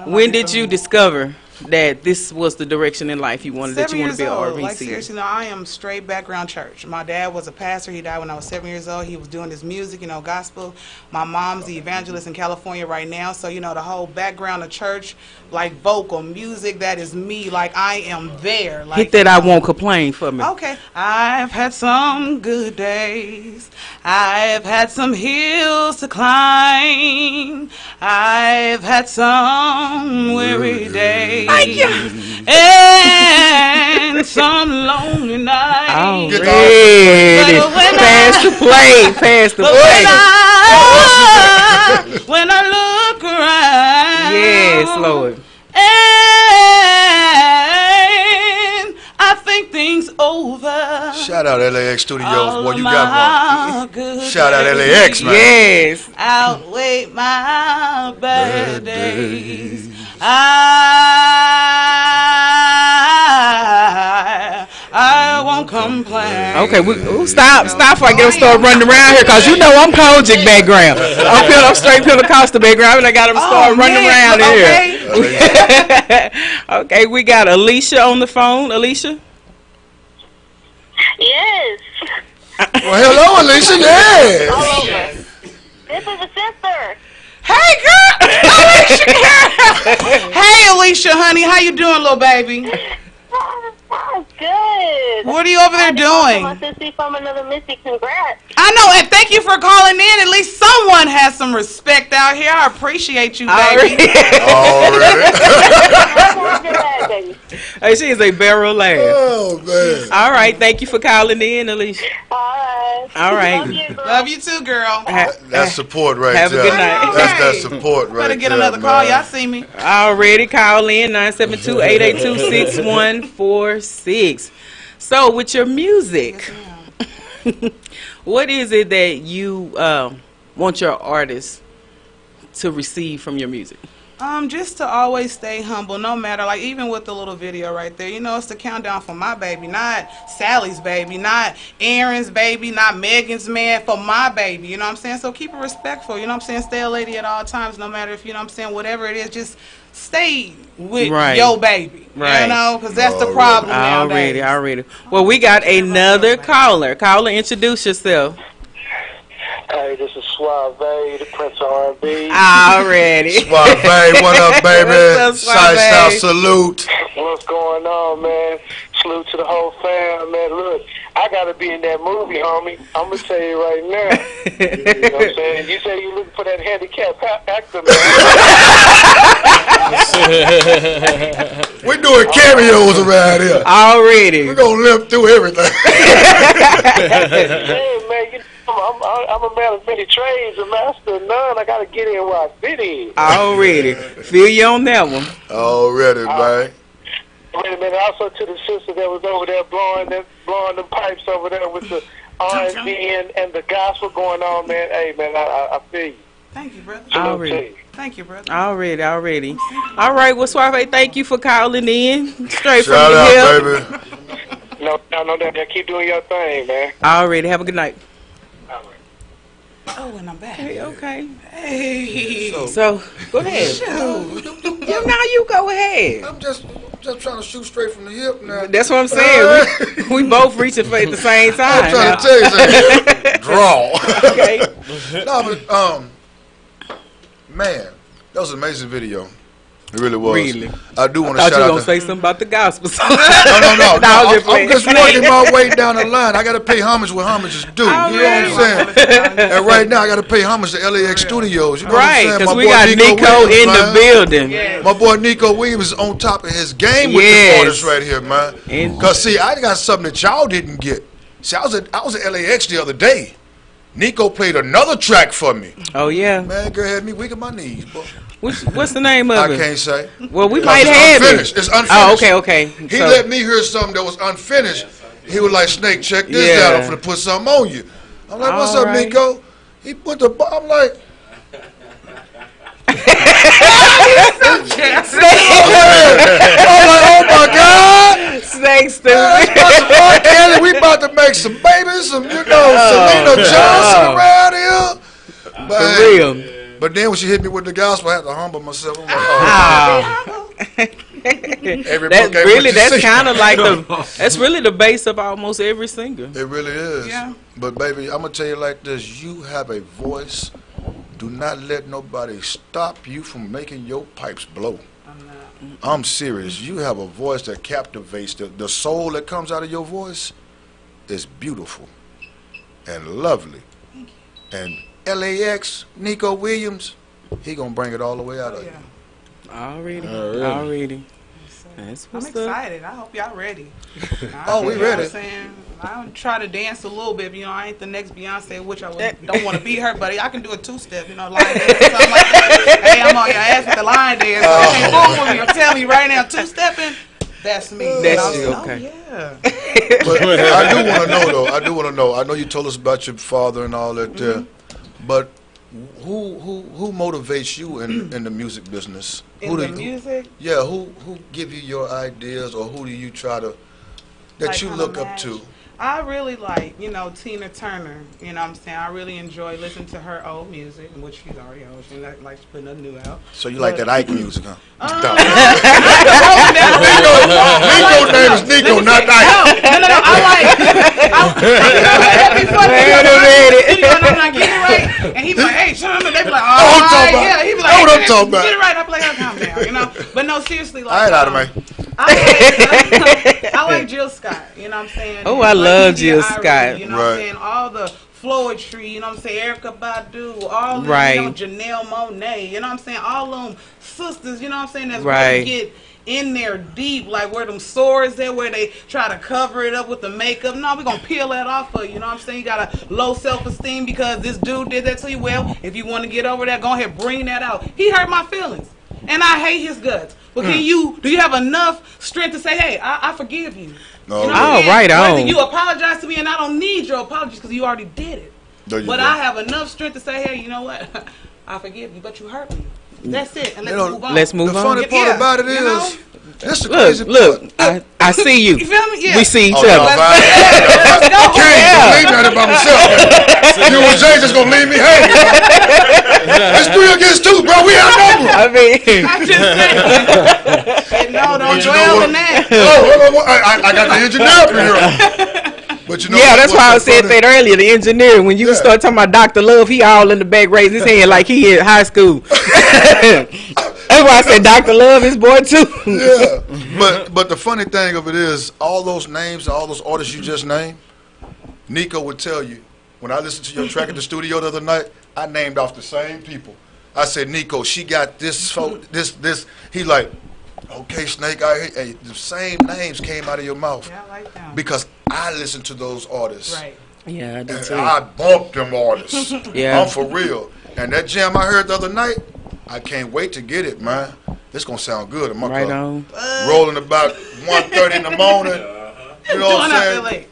when did you discover that this was the direction in life you wanted, that you wanted to be an R&B Like singer? seriously, no, I am straight background church. My dad was a pastor. He died when I was 7 years old. He was doing his music, gospel. My mom's the evangelist in California right now. So, the whole background of church, like vocal music, that is me. Like, I am there. Like, Hit that I Won't Complain for me. Okay. I've had some good days. I've had some hills to climb. I've had some weary days. And some lonely nights. Already. Pass the plate. When I look around. Yes, Lord. And I think things over. Shout out LAX Studios, boy, you got one. Shout out LAX, man. Yes. Outweigh my bad days. I won't complain. Okay, stop before I get them start running around here, because I'm Kojic background. I'm straight Pentecostal background, and I got them start running around here. Okay, we got Alicia on the phone. Alicia? Yes. Well, hello, Alicia. Yes. This is a sister. Hey, girl. Alicia. Hey, Alicia, honey. How you doing, little baby? Good. What are you over there doing? My sissy from another Missy. Congrats. I know, and thank you for calling in. At least someone has some respect out here. I appreciate you, baby. Already. Hey, she is a barrel laugh. Oh, man. All right, thank you for calling in, Alicia. All right. Love you too, girl. That's support right Have there. a good night. That's that support right there. Better get another call. Y'all see me. Already, call in 972-882-6146. So, with your music, what is it that you want your artists to receive from your music? Just to always stay humble, no matter, like, even with the little video right there, it's the countdown for my baby, not Sally's baby, not Aaron's baby, not Megan's man, for my baby, you know what I'm saying? So keep it respectful, you know what I'm saying? Stay a lady at all times, no matter if, you know what I'm saying, whatever it is, just stay with your baby, because that's the problem nowadays. Already. Well, we got another caller. Caller, introduce yourself. Hey, this is Suave, the Prince of R&B. Already. Suave, what up, baby? Side salute. What's going on, man? Salute to the whole fam, man. Look, I got to be in that movie, homie. I'm going to tell you right now. You know what I'm saying? You say you looking for that handicapped actor, man. We're doing cameos around here. Already. We're going to limp through everything. Hey, man, I'm a man of many trades, a master of none. I got to get in where I fit in. Already. Feel you on that one. Already, man. Wait a minute. Also to the sister that was over there blowing them pipes over there with the R&B and the gospel going on, man. Hey, man, I feel you. Thank you, brother. Already. Thank you, brother. Already. All right, well, Suave, thank you for calling in. Straight from Shout the out, hip. baby. No, keep doing your thing, man. Already. Have a good night. Oh, and I'm back. Okay. Hey. So go ahead. Now you go ahead. I'm just trying to shoot straight from the hip now. That's what I'm saying. We both reaching for it at the same time. I'm trying to tell you something. Draw. Okay. No, but man, that was an amazing video. It really was. Really? I do want to shout out. I thought you out gonna say something about the gospel. No. I'm just working my way down the line. I got to pay homage where homage is due. You know what I'm saying? And right now, I got to pay homage to LAX Studios. You know what I'm saying? Because we got Nico in the building. Yes. My boy Nico Williams is on top of his game with this artist right here, man. Because see, I got something that y'all didn't get. See, I was at LAX the other day. Nico played another track for me. Oh yeah, man, girl had me weak at my knees, boy. What's the name of it? I can't say. Well, we might have it. It's unfinished. Oh, okay. He let me hear something that was unfinished. He was like, Snake, check this out. I'm finna put something on you. I'm like, what's up, Nico? He put the. I'm like. I'm like, oh my God! Snake stupid. Kelly, we about to make some babies, some Selena Johnson around here. But, for real. But then when she hit me with the gospel, I had to humble myself. I'm like, that's kind of like that's really the base of almost every singer. It really is. Yeah. But baby, I'm gonna tell you like this: you have a voice. Do not let nobody stop you from making your pipes blow. I'm serious. You have a voice that captivates. The soul that comes out of your voice is beautiful and lovely. And LAX, Nico Williams, he gonna bring it all the way out of you. Already. I'm excited. I hope y'all ready. We ready. I don't try to dance a little bit. I ain't the next Beyonce, which I don't want to be her, but I can do a two-step, line dance or something like that. Hey, I'm on your ass with the line dance. So you can't fool with me. I'm telling you right now, two-stepping, that's me. That's you, okay. Yeah. But I do want to know, though. I know you told us about your father and all that there, but who motivates you in the music business? Music? Yeah, who give you your ideas, or who do you try to that you look up to? I really like, Tina Turner. You know what I'm saying? I really enjoy listening to her old music, which she's already old. She likes putting nothing new out. So you like that Ike music, huh? Nico's name is Nico, not Ike. No, I like. I'm not getting it right, and he be like, "Hey, shut up!" And they be like, "Oh, yeah." He be like, "What I'm talking about?" Get it right. I be like, "Oh, calm down," But no, seriously, like, all right, out of me. I like Jill Scott. You know what I'm saying? Oh, I love Jill Scott. You know what I'm saying? All the Floetry, you know what I'm saying? Erykah Badu, all them, Janelle Monáe, you know what I'm saying? All them sisters, you know what I'm saying? That's really get in there deep, like where them sores there, where they try to cover it up with the makeup. No, we're going to peel that off of you, you know what I'm saying? You got a low self-esteem because this dude did that to you. Well, if you want to get over that, go ahead, bring that out. He hurt my feelings, and I hate his guts. But do you have enough strength to say, hey, I forgive you? No, you know right on. You apologize to me, and I don't need your apologies because you already did it. But I have enough strength to say, hey, you know what? I forgive you, but you hurt me. That's it, and let's move on. Let's move on. The funny part about it is, this the crazy part. I see you. You feel me? Yeah. We see each other. I can't believe that about myself. You and Jay just gonna leave me hanging. It's 3 against 2, bro. We outnumbered. I mean, I'm just saying. No, don't dwell in that. I got the engineer up in here. But that's why I said that earlier. The engineer, when you start talking about Dr. Love, he all in the back raising his hand like he in high school. That's why I said Dr. Love is boy too. Yeah, but the funny thing of it is, all those names, all those artists you just named, Nico would tell you. When I listened to your track at the studio the other night, I named off the same people. I said, Nico, she got this. He like, okay, Snake. The same names came out of your mouth. Yeah, I like them. Because I listened to those artists. Right. Yeah, I did too. I bumped them artists. Yeah. I'm for real. And that jam I heard the other night, I can't wait to get it, man. It's gonna sound good in my club. On. Rolling about 1:30 in the morning. You know what I'm saying?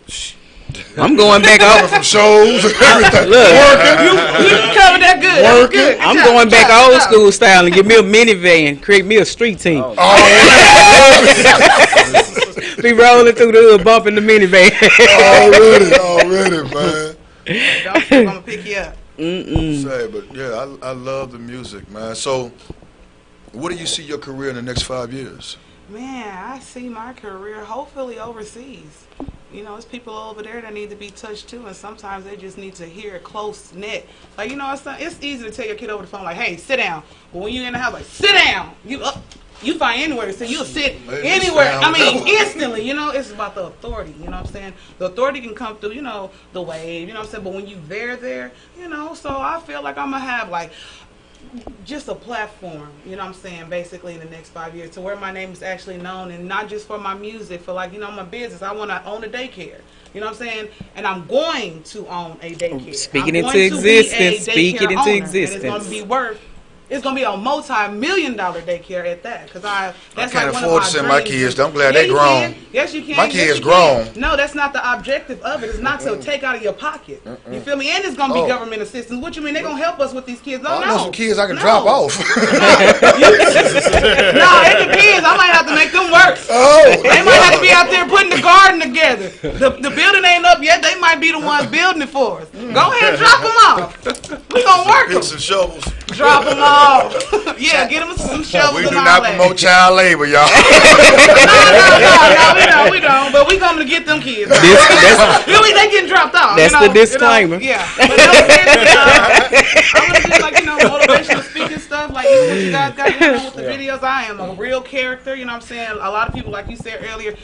I'm going back over from shows. Everything. Look, you covered that good. Working. I'm going back old school style and get me a minivan, create me a street team. Be rolling through the hood, bumping the minivan. already, man. I'm gonna pick you up. Say, but yeah, I love the music, man. So, what do you see your career in the next 5 years? Man, I see my career hopefully overseas. It's people over there that need to be touched too, and sometimes they just need to hear a close knit. Like, it's easy to tell your kid over the phone, like, hey, sit down. But when you're in the house, like, sit down. You up. You find anywhere to sit. You'll sit anywhere. I mean, instantly. You know, it's about the authority. You know what I'm saying? The authority can come through, you know, the wave. You know what I'm saying? But when you there, you know, so I feel like I'm going to have, like, just a platform, you know what I'm saying, basically in the next 5 years to where my name is actually known, and not just for my music, for, like, you know, my business. I want to own a daycare. You know what I'm saying? And I'm going to own a daycare. Speak it into existence. Speak it into existence. And it's going to be worth. It's gonna be a multi-million-dollar daycare at that, because that's I can't like one afford of to send my my kids. I'm glad they grown. Yes, you can. My kids grown. No, that's not the objective of it. It's not to take out of your pocket. You feel me? And it's gonna be government assistance. What you mean? They gonna help us with these kids? I know some kids I can drop off. No, it depends. I might have to make them work. They might have to be out there putting the garden together. The building ain't up yet. They might be the ones building it for us. Go ahead and drop them off. We gonna work them. Some shovels. Drop them off. Yeah, get them some shovels. We do not promote child labor, y'all. No, we don't. But we come to get them kids. They getting dropped off. That's the disclaimer. Yeah. But I'm gonna do, like, you know, motivational speaking stuff, like what you guys got going on with the videos. I am a real character. You know what I'm saying? A lot of people, like you said earlier,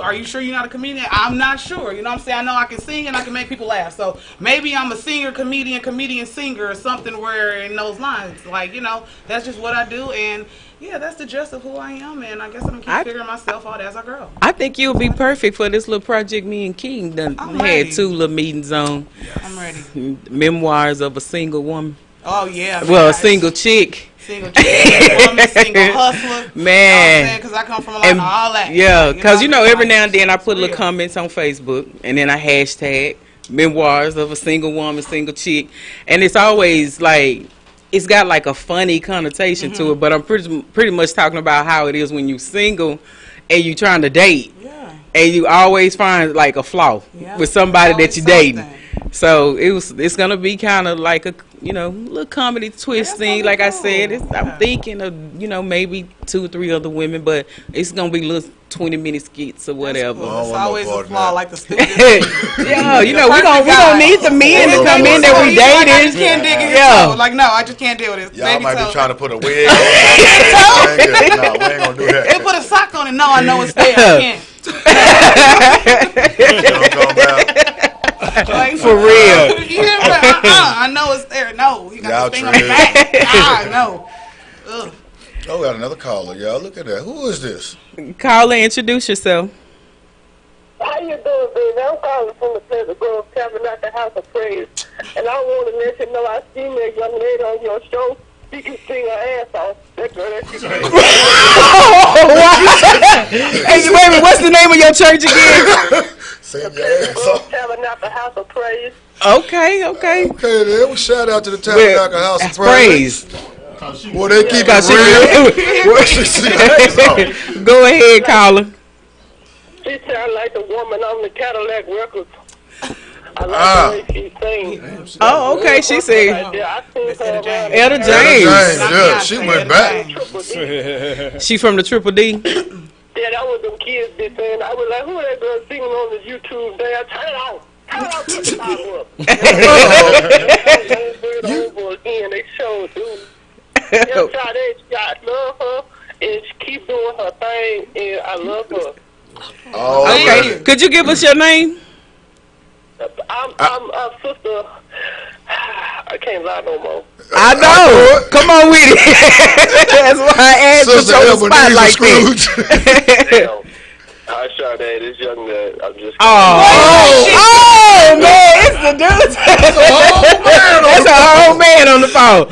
are you sure you're not a comedian? I'm not sure. You know what I'm saying? I know I can sing and I can make people laugh. So maybe I'm a singer, comedian, singer, or something where in those lines, like, you know, that's just what I do. And yeah, that's the gist of who I am, and I guess I'm gonna keep figuring myself out as I grow. I think you'll be perfect for this little project me and King done had 2 little meetings on. I'm ready. Memoirs of a single woman. Oh yeah. Well, a single chick. Single chick, woman, single hustler. Man. Because I come from a lot of all that. Yeah, because you know, every now and then I put little comments on Facebook, and then I hashtag memoirs of a single woman, single chick, and it's always like, it's got like a funny connotation to it, but I'm pretty much talking about how it is when you single and you trying to date, and you always find like a flaw with somebody that you dating. So it's gonna be kind of like a, you know, little comedy twist thing. Like I said, I'm thinking of, you know, maybe 2 or 3 other women, but it's gonna be little 20-minute skits or whatever. Cool. It's always a flaw, like the studio. Yeah, you know, we don't need the men to come in that we dating. I just can't dig in your toe. Like, no, I just can't deal with this. Y'all might be trying to put a wig on. No, we ain't gonna do that. They put a sock on it. No, I know it's there. I can't. Like, for real. I know it's there. No, you got the thing on the back. I know. Ugh. Oh, we got another caller, y'all. Look at that. Who is this? Caller, introduce yourself. How you doing, baby? I'm calling from the Pleasant Grove Tabernacle House of Praise, and I want to let you know I seen that young lady on your show. She can sing her ass off. That girl, that's crazy. Hey, wait a minute, what's the name of your church again? The Pleasant Grove Tabernacle House of Praise. Okay. Okay, then. Well, shout out to the Tabernacle House of Praise. Well, they keep it real. Go ahead, caller. She sounds like the woman on the Cadillac records. I like the way she sings. Oh, okay. She said Etta James. Yeah, she went back. She from the Triple D. Yeah, that was them kids be saying. I was like, who that girl singing on the YouTube there? Turn it off. Turn it off. Put the time up. Over again, they showed, dude. I love her, and she keep doing her thing, and I love her. Oh, okay. Could you give us your name? I'm sister. I can't lie no more. I know. Come on with it. That's why I asked you on the spot like that. I shot at this young man. I'm just. Oh man, it's the dude. That's a whole man on the phone.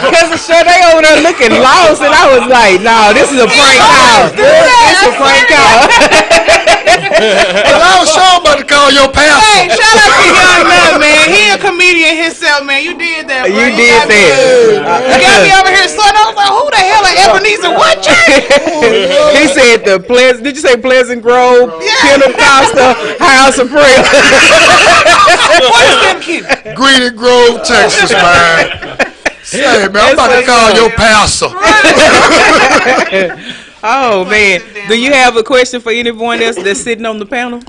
Because sure they over there looking lost, and I was like, "No, this is a prank call. This is a prank call." Well, I was sure about to call your pastor. Hey, shout out to young man. He a comedian himself, man. You did that, bro. You did that. You got me over here, son. I was like, who the hell are Ebenezer? What church? He said the Pleasant. Did you say Pleasant Grove? Pentecostal House of Prayer. What is them kids? Greedy Grove, Texas, man. Say, man, I'm about to call your pastor. Oh man, do you have a question for anyone else that's sitting on the panel?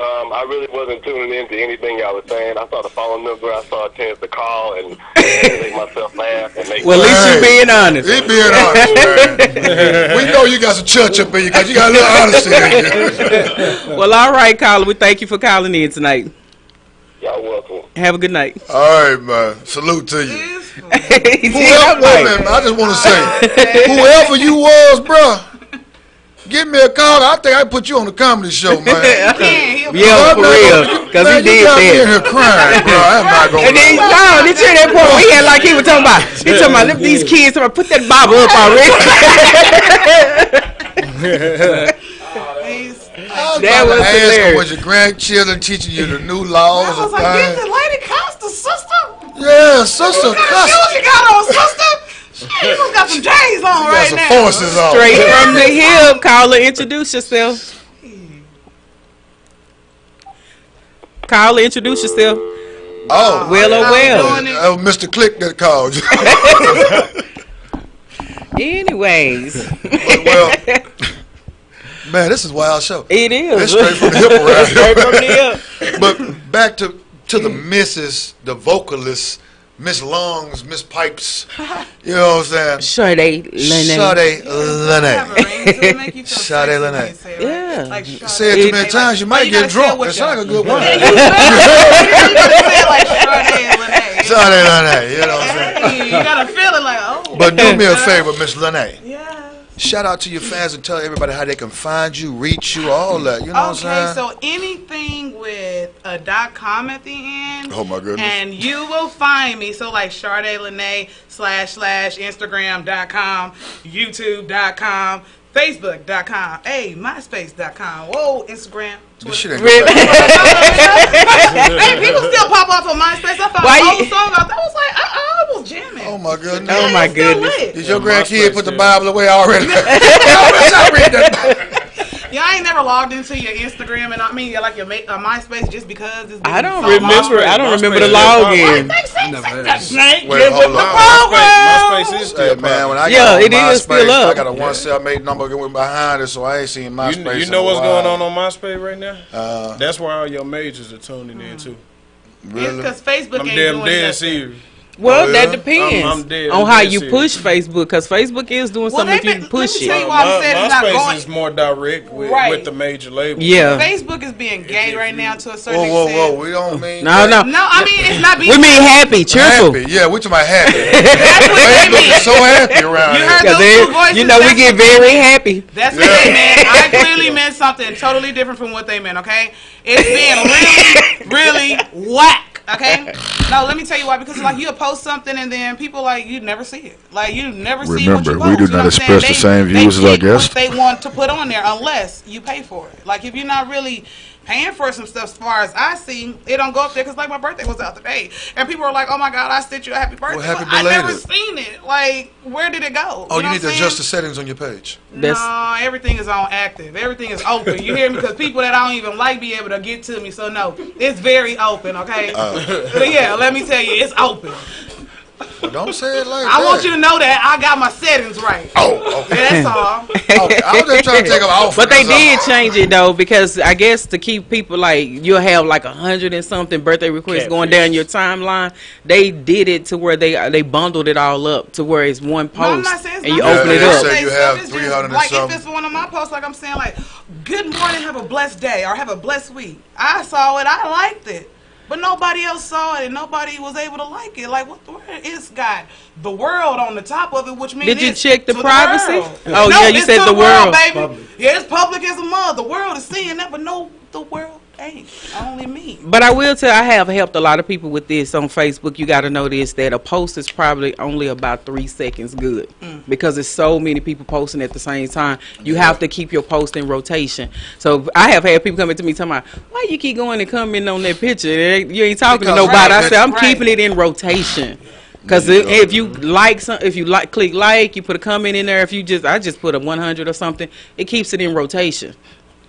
I really wasn't tuning in to anything y'all was saying. I saw the phone number. I saw a chance to call and make myself laugh. And make well, at least you being honest. He being honest, man. We know you got some church up in you because you got a little honesty in you. Well, all right, caller. We thank you for calling in tonight. Y'all welcome. Have a good night. All right, man. Salute to you. Whoever, man, I just want to say, whoever you was, bro, give me a call. I think I put you on the comedy show, man. Yeah, for real. Because he did that. You got me in that. here crying, bro. I'm not going And then, no, did you hear that part? He had like he was talking about, lift these kids, put that Bible up already. That was hilarious. Was your grandchildren teaching you the new laws? I was like, get the lady Costa, sister. Yeah, sister. What kind of shoes you got on, sister? You just got some J's on right some now. Forces on. Straight from the hip. Caller, introduce yourself. Caller, introduce yourself. Oh. Well, Oh, Mr. Click that called you. Anyways. Well, man, this is a wild show. It is. It's straight from the hip around here. Straight from the hip. But back to the missus, the vocalist, Miss Lungs, Miss Pipes. You know what I'm saying? Sade Lene. Sade Lene. Yeah. Like, say it too many times, you might get drunk. That sounds like a good one. Sade Lene. You know what I'm saying? You gotta feel it like, oh. But do me a favor, Miss Lene. Yeah. Shout out to your fans and tell everybody how they can find you, reach you, all that. You know what I'm saying? Okay, so anything with a .com at the end. Oh my goodness. And you will find me. So like Sade Lene / Instagram.com, YouTube.com, Facebook.com, MySpace.com. Whoa, Instagram. This shit ain't Hey, people still pop off on MySpace. I found an old song out there. I was like, I was jamming. Oh my goodness. Oh my goodness. Did your grandkid put the Bible away already? Yeah, I ain't never logged into your Instagram and like your MySpace just because it's been I don't so remember. long. I don't remember the login. Wait, hold on. MySpace is still man, when I Yeah, got it is still MySpace, up. I got a one cell made number going behind it, so I ain't seen MySpace. You know what's going on MySpace right now? That's where all your majors are tuning in too. Really? Because Facebook I'm ain't damn doing dead nothing. serious. Well, Oh, that yeah? depends I'm dead. on I'm how dead you serious. push Facebook, because Facebook is doing something if you push let me tell you it. why I'm saying it's not MySpace going. is more direct with the major labels. Yeah. Facebook is being gay right now to a certain Whoa, extent. we don't mean No, no. No, I mean it's not being. We mean happy, cheerful. happy. Yeah, we talking about happy. That's what they Facebook mean. is so happy around You here. heard those two voices. You know, we get very happy. That's what they meant. I clearly meant something totally different from what they meant, okay? It's being really, really whack, okay? No, let me tell you why. Because, like, you'll post something and then people, like, you never see it. Like, you never see what you Remember, post. we do You know not what I'm saying? express the same They views as our pick guests. what they want to put on there unless you pay for it. Like, if you're not really paying for some stuff, as far as I see, it don't go up there. Because, like, my birthday was out today. And people were like, oh, my God, I sent you a happy birthday. Well, happy I never belated. seen it. Like, where did it go? Oh, you know need what to I'm adjust saying? the settings on your page. No, everything is on active. Everything is open. You hear me? Because people that I don't even like be able to get to me. So no, it's very open. Okay. But yeah, let me tell you, it's open. Well, don't say it like I that. want you to know that I got my settings right. Oh, okay. That's all. Okay, I was just trying to take them off. But they did change it though, because I guess to keep people, like, you'll have like 100 and something birthday requests going down your timeline. They did it to where they bundled it all up to where it's one No, I'm post not saying it's and you not open Yeah, it they up. say you have It's just 300 and like something. if it's one of my posts, like I'm saying, like, good morning, have a blessed day, or have a blessed week. I saw it, I liked it. But nobody else saw it, and nobody was able to like it. Like, what the world? It's got the world on the top of it, which means Did you it's check the to privacy? world. Oh, No, yeah, you it's said to the world. baby. Public. Yeah, it's public as a mother. The world is seeing that, but no, the world ain't. Only me. But I will tell, I have helped a lot of people with this on Facebook. You got to know this, that a post is probably only about 3 seconds good because there's so many people posting at the same time. You have to keep your post in rotation. So I have had people coming to me talking about, why you keep going and commenting on that picture? You ain't talking to Because nobody. I said, I'm right. keeping it in rotation. Because if you like click like, you put a comment in there. If you I just put a 100 or something, it keeps it in rotation.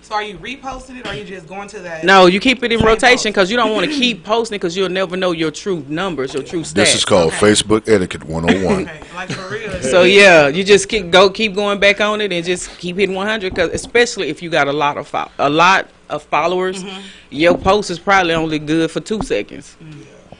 So are you reposting it, or are you just going to that? No, you keep it in Same rotation post. because you don't want to keep posting because you'll never know your true numbers, your true stats. This is called Facebook Etiquette 101. Okay, like for real. So yeah, you just keep going back on it and just keep hitting 100, because especially if you got a lot followers, your post is probably only good for 2 seconds.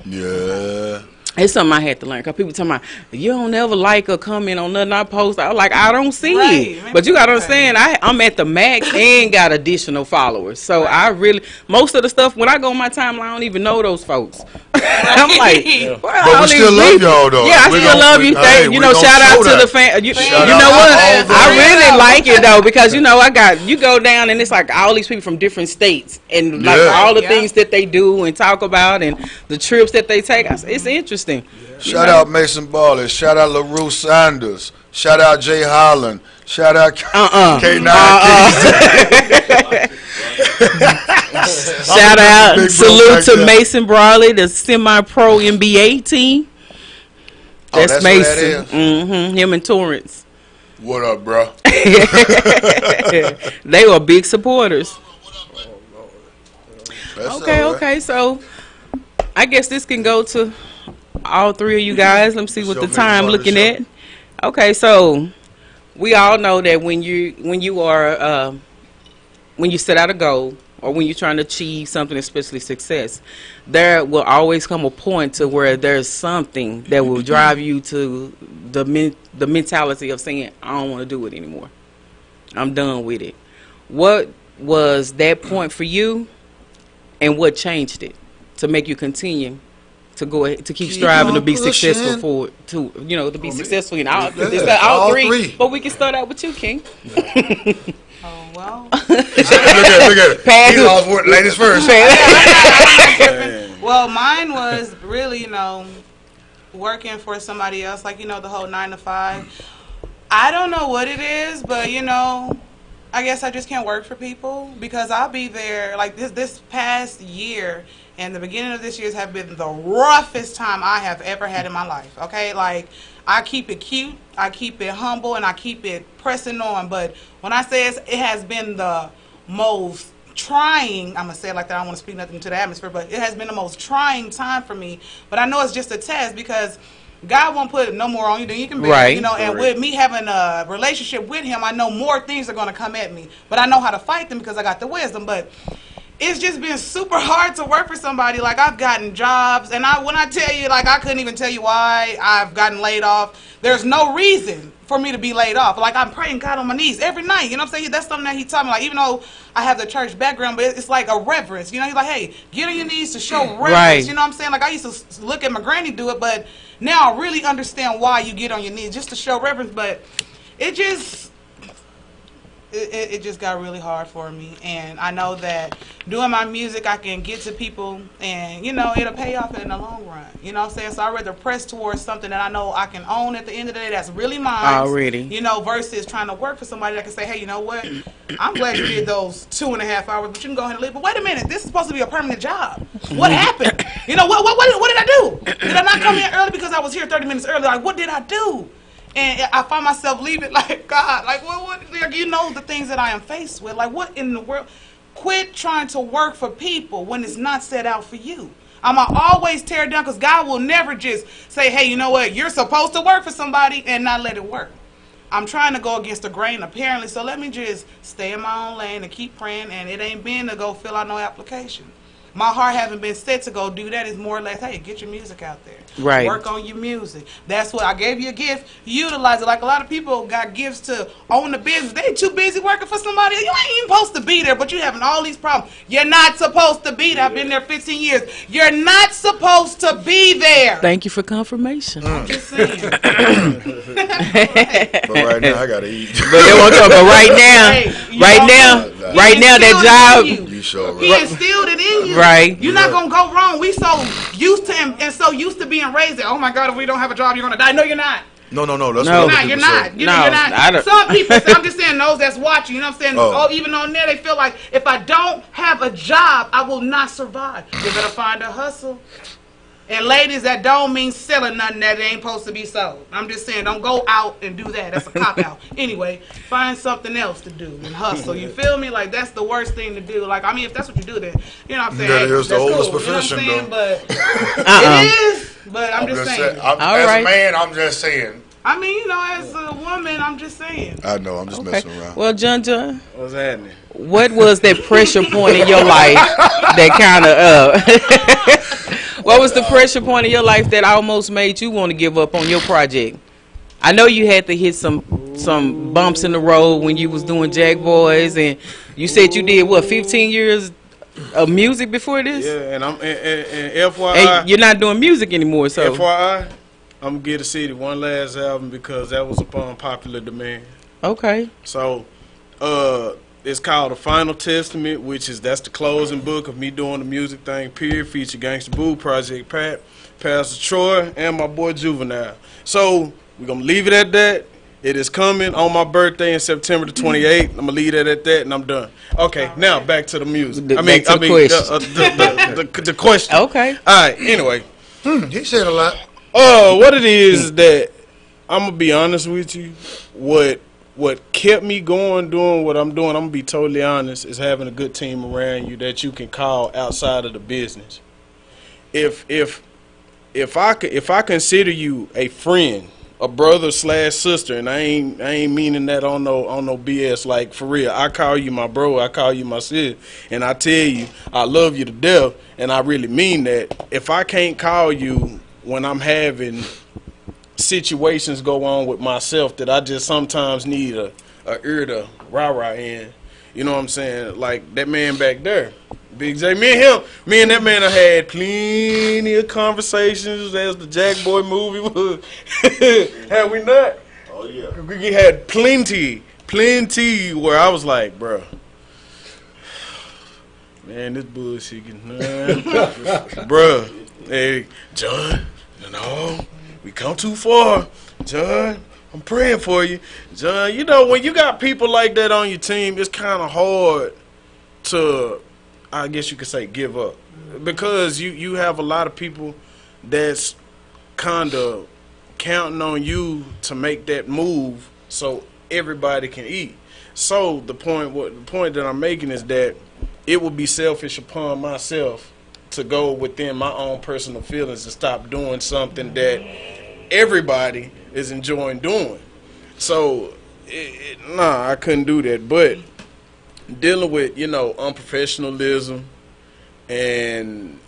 Yeah. It's something I had to learn, because people tell me, you don't ever like or comment on nothing I post. I was like, I don't see it. But you got to understand, I'm at the max and got additional followers. So I really, most of the stuff, when I go on my timeline, I don't even know those folks. I'm like, but we still love y'all, though. Yeah, I still love you. You know, shout out to the fan. You know what? I really like it, though, because, you know, you go down and it's like all these people from different states and like all the things that they do and talk about and the trips that they take. It's interesting. Shout out Mason Barley. Shout out LaRue Sanders. Shout out Jay Holland. Shout out K9. Shout out. Salute to Mason Barley, the semi-pro NBA team. That's Mason. Him and Torrance. What up, bro? They were big supporters. Okay. So I guess this can go to all 3 of you guys. Let me see what the time looking at. Okay, so we all know that when you set out a goal or when you're trying to achieve something, especially success, there will always come a point to where there's something that will drive you to the mentality of saying, I don't want to do it anymore. I'm done with it. What was that point for you, and what changed it to make you continue to go ahead, to keep striving to be successful to be successful in all 3. But we can start out with you, King. Oh well. Look at it. He lost ladies first. Well, mine was really, working for somebody else, like the whole 9 to 5. I don't know what it is, but I guess I just can't work for people, because I'll be there like this past year. And the beginning of this year have been the roughest time I have ever had in my life. Okay, like I keep it cute, I keep it humble, and I keep it pressing on. But when I say it has been the most trying, I'm gonna say it like that. I don't want to speak nothing to the atmosphere, but it has been the most trying time for me. But I know it's just a test, because God won't put no more on you than you can bear. Right. And with me having a relationship with Him, I know more things are gonna come at me, but I know how to fight them because I got the wisdom. But it's just been super hard to work for somebody. Like, I've gotten jobs, and when I tell you, like, I couldn't even tell you why I've gotten laid off. There's no reason for me to be laid off. Like, I'm praying God on my knees every night. You know what I'm saying? That's something that He taught me. Like, even though I have the church background, but it's like a reverence. He's like, hey, get on your knees to show reverence. Right. You know what I'm saying? Like, I used to look at my granny do it, but now I really understand why you get on your knees, just to show reverence. But it just got really hard for me, and I know that doing my music, I can get to people, and it'll pay off in the long run. You know what I'm saying? So I'd rather press towards something that I know I can own at the end of the day, that's really mine. Already. Versus trying to work for somebody that can say, hey, you know what? I'm glad you did those 2.5 hours, but you can go ahead and leave. But wait a minute, this is supposed to be a permanent job. What happened? What did I do? Did I not come in early because I was here 30 minutes early? Like, what did I do? And I find myself leaving like, God, like, what the things that I am faced with. Like, what in the world? Quit trying to work for people when it's not set out for you. I'm going to always tear it down, because God will never just say, hey, you know what? You're supposed to work for somebody and not let it work. I'm trying to go against the grain, apparently, so let me just stay in my own lane and keep praying, and it ain't been to go fill out no application. My heart haven't been set to go do that. It's more or less, hey, get your music out there. Right. Work on your music. That's what I gave you a gift. Utilize it. Like, a lot of people got gifts to own the business. They too busy working for somebody. You ain't even supposed to be there, but you having all these problems. You're not supposed to be there. I've been there 15 years. You're not supposed to be there. Thank you for confirmation. I'm just saying. But right now, I gotta eat. But right now, that job. He instilled it in you. Right. You're not going to go wrong. We so used to him and so used to being raised that, oh my God, if we don't have a job, you're going to die. No, you're not. No. That's You're what not. You're not. You're not. Some people, I'm just saying, those that's watching, you know what I'm saying? Oh, even on there, they feel like, if I don't have a job, I will not survive. You better find a hustle. And ladies, that don't mean selling nothing that ain't supposed to be sold. I'm just saying, don't go out and do that. That's a cop-out. Anyway, find something else to do and hustle. You feel me? Like, that's the worst thing to do. Like, I mean, if that's what you do, then, you know what I'm saying? That is the oldest cool. profession, you know what I'm saying? though. But it is, but I'm just saying. As a man, I'm just saying, I mean, you know, as a woman, I'm just saying. I know, I'm just messing around. Well, John, what's happening? What was that pressure point in your life that kind of what was the pressure point in your life that almost made you want to give up on your project? I know you had to hit some bumps in the road when you was doing Jack Boys, and you said you did what, 15 years of music before this? Yeah, and I'm and FYI, and you're not doing music anymore, so FYI, I'm gonna give the city one last album because that was upon popular demand. Okay. So, it's called The Final Testament, that's the closing book of me doing the music thing. Period. Feature Gangsta Boo, Project Pat, Pastor Troy, and my boy Juvenile. So we're gonna leave it at that. It is coming on my birthday in September the 28th. I'm gonna leave it at that, and I'm done. Okay, now back to the music. The question. Okay. All right. Anyway, he said a lot. What it is that I'm gonna be honest with you. What kept me going doing what I'm doing, I'm gonna be totally honest, is having a good team around you that you can call outside of the business. If I consider you a friend, a brother / sister, and I ain't meaning that on no BS, like for real. I call you my bro, I call you my sis, and I tell you I love you to death, and I really mean that. If I can't call you when I'm having situations go on with myself that I just sometimes need a ear to rah-rah in, you know what I'm saying? Like that man back there, Big J, me and that man have had plenty of conversations as the Jack Boy movie was. Have we not? Oh yeah. We had plenty where I was like, bro, man, this bullshit getting bro. Hey, John, no, we come too far, John. I'm praying for you, John. You know, when you got people like that on your team, it's kind of hard to, I guess you could say, give up, because you have a lot of people that's kind of counting on you to make that move so everybody can eat. So the point that I'm making is that it would be selfish upon myself to go within my own personal feelings and stop doing something that everybody is enjoying doing. So, nah, I couldn't do that. But dealing with, unprofessionalism and,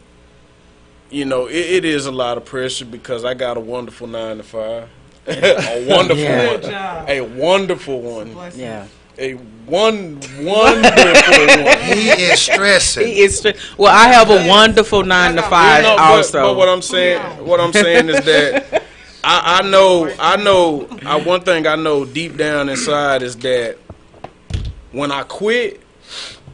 it is a lot of pressure because I got a wonderful 9 to 5. A wonderful one. A wonderful one. Yeah. A wonderful one. He is stressing. He is well, I have a wonderful 9 to 5 also. But what I'm saying is that I know one thing I know deep down inside is that when I quit,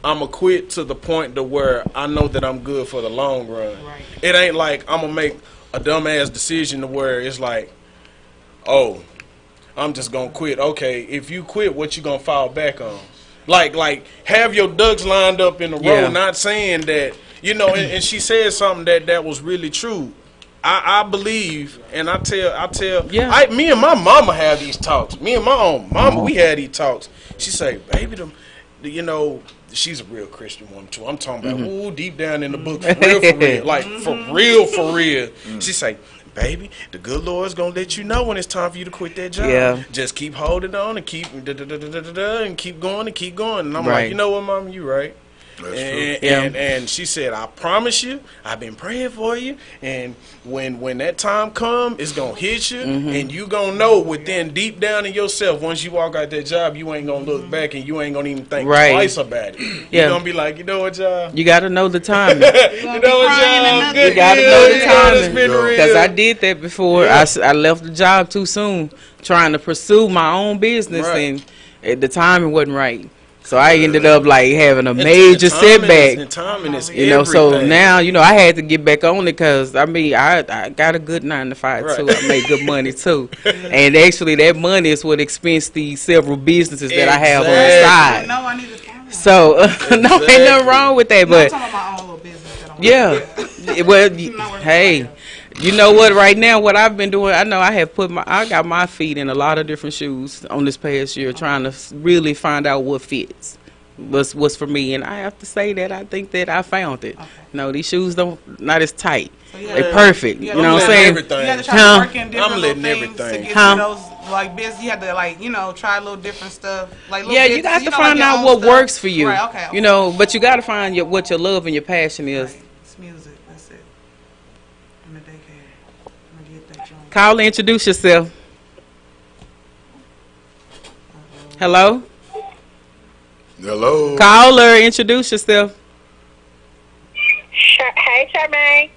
I'ma quit to the point to where I know that I'm good for the long run. Right. It ain't like I'm gonna make a dumbass decision to where it's like, oh, I'm just gonna quit. Okay, if you quit, what you gonna fall back on? Like have your ducks lined up in a row. Not saying that, and she said something that was really true. I believe, and I tell. Me and my mama have these talks. Me and my own mama, we had these talks. She say, baby, she's a real Christian woman too. I'm talking about, ooh, deep down in the book, for real, like for real. She say, baby, the good Lord's gonna let you know when it's time for you to quit that job. Yeah. Just keep holding on and keep and keep going. And I'm like, you know what, Mama, you right. And she said, I promise you, I've been praying for you, and when that time come, it's gonna hit you, and you gonna know within deep down in yourself, once you walk out that job, you ain't gonna look back and you ain't gonna even think twice about it. You're gonna be like, you know what, y'all? You gotta know the timing. You know what, y'all? You gotta know the timing, because I did that before. I left the job too soon, trying to pursue my own business, and the timing wasn't right. So I ended up like having a major setback. So now, I had to get back on it because I got a good 9 to 5 too. I make good money too. And actually that money is what expense these several businesses that I have on the side. No, I need to so no, ain't nothing wrong with that, but I'm talking about my own little business. Well, hey, you know what? Right now, what I've been doing, I know I got my feet in a lot of different shoes on this past year, trying to really find out what fits, what's for me. And I have to say that I think that I found it. Okay. No, these shoes not as tight. So they're perfect. You know what I'm saying? I'm letting everything. like business? You had to like try a little different stuff. Like Yeah, you got to find like out what stuff. works for you. Right. Okay. But you got to find what your love and your passion is. Right. It's music. That's it. In the daycare. I'm gonna get that joint. Call and introduce yourself. Hello. Hello. Caller, introduce yourself. Hey, Charmaine.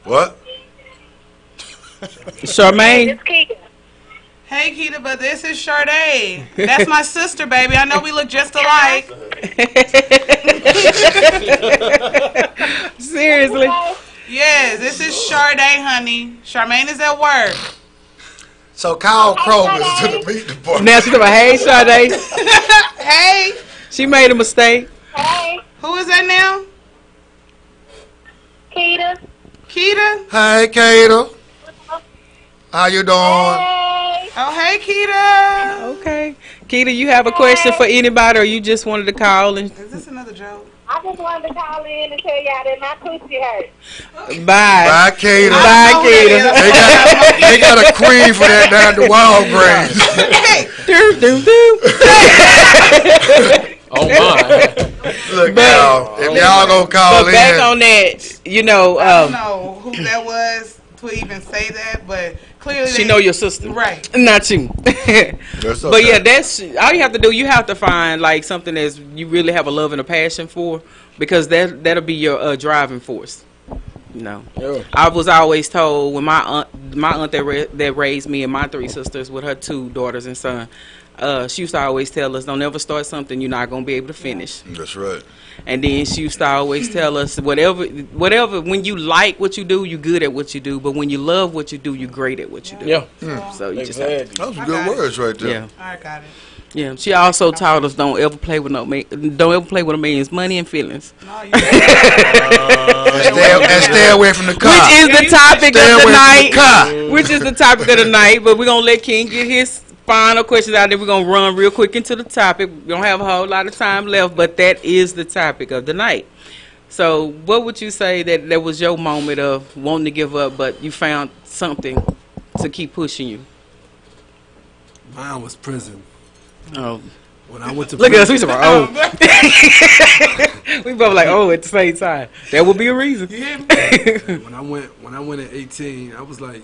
What? Charmaine. It's Keita. Hey, Keita, but this is Sade. That's my sister, baby. I know we look just alike. Seriously? Yes, this is Sade, honey. Charmaine is at work. So Kyle Kroger is to the meat department. Now she's like, hey, Sade. Hey. She made a mistake. Hey. Who is that now? Keita. Keita? Hey, Keita. How you doing? Hey. Oh, hey, Keita. Okay. Keita, you have a question for anybody, or you just wanted to call? And is this another joke? I just wanted to call in and tell y'all that my coochie hurt. Bye. Bye, Keita. Bye, Keita. They got a queen for that down at the Walgreens. Oh my! Look, y'all, if y'all gonna call but in, back on that, I don't know who that was to even say that, but clearly she know your sister, right? Not you. That's okay. But yeah, that's all you have to do. You have to find like something that you really have a love and a passion for, because that'll be your driving force. Yeah. I was always told when my aunt that raised me and my 3 sisters with her 2 daughters and son, she used to always tell us, don't ever start something you're not going to be able to finish. That's right. And then she used to always tell us, whatever, when you like what you do, you're good at what you do. But when you love what you do, you're great at what you do. Yeah. So you just exactly. have to. Those are good words right there. Yeah. I got it. Yeah. She also taught us don't ever play with a man's money and feelings. And stay away from the car. Which is the topic of the night. Which is the topic of the night. But we're gonna let King get his final questions out there. We're gonna run real quick into the topic. We don't have a whole lot of time left, but that is the topic of the night. So what would you say that was your moment of wanting to give up, but you found something to keep pushing you? Mine was prison. Oh. When I went to look prison, at us, we we both like at the same time. That would be a reason. when I went at 18, I was like,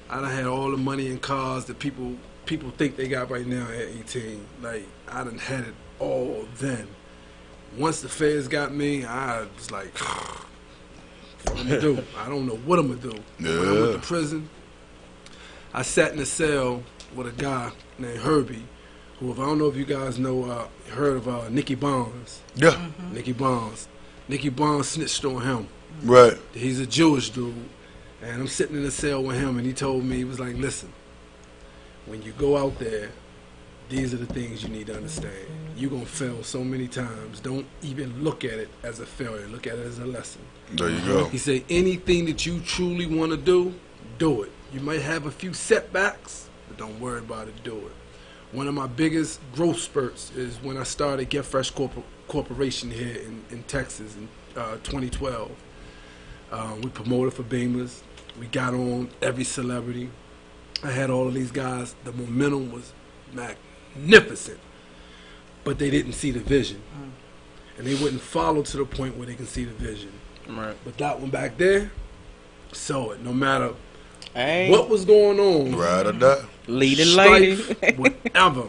I done had all the money and cars that people think they got right now at 18. Like, I done had it all then. Once the feds got me, I was like, what I'm gonna do? I don't know what I'm gonna do. Yeah. When I went to prison, I sat in a cell with a guy named Herbie, who, if I don't know if you guys know, heard of Nicky Barnes. Yeah. Mm-hmm. Nicky Barnes. Nicky Barnes snitched on him. Right. He's a Jewish dude. And I'm sitting in a cell with him, and he told me, he was like, listen, when you go out there, these are the things you need to understand. You're going to fail so many times. Don't even look at it as a failure. Look at it as a lesson. There you go. He said, anything that you truly want to do it. You might have a few setbacks, but don't worry about it, do it. One of my biggest growth spurts is when I started Get Fresh Corporation here in Texas in 2012. We promoted for Beamers. We got on every celebrity. I had all of these guys. The momentum was magnificent, but they didn't see the vision, and they wouldn't follow to the point where they can see the vision. Right. But that one back there saw it. No matter what was going on, right or die, leading lady, whatever.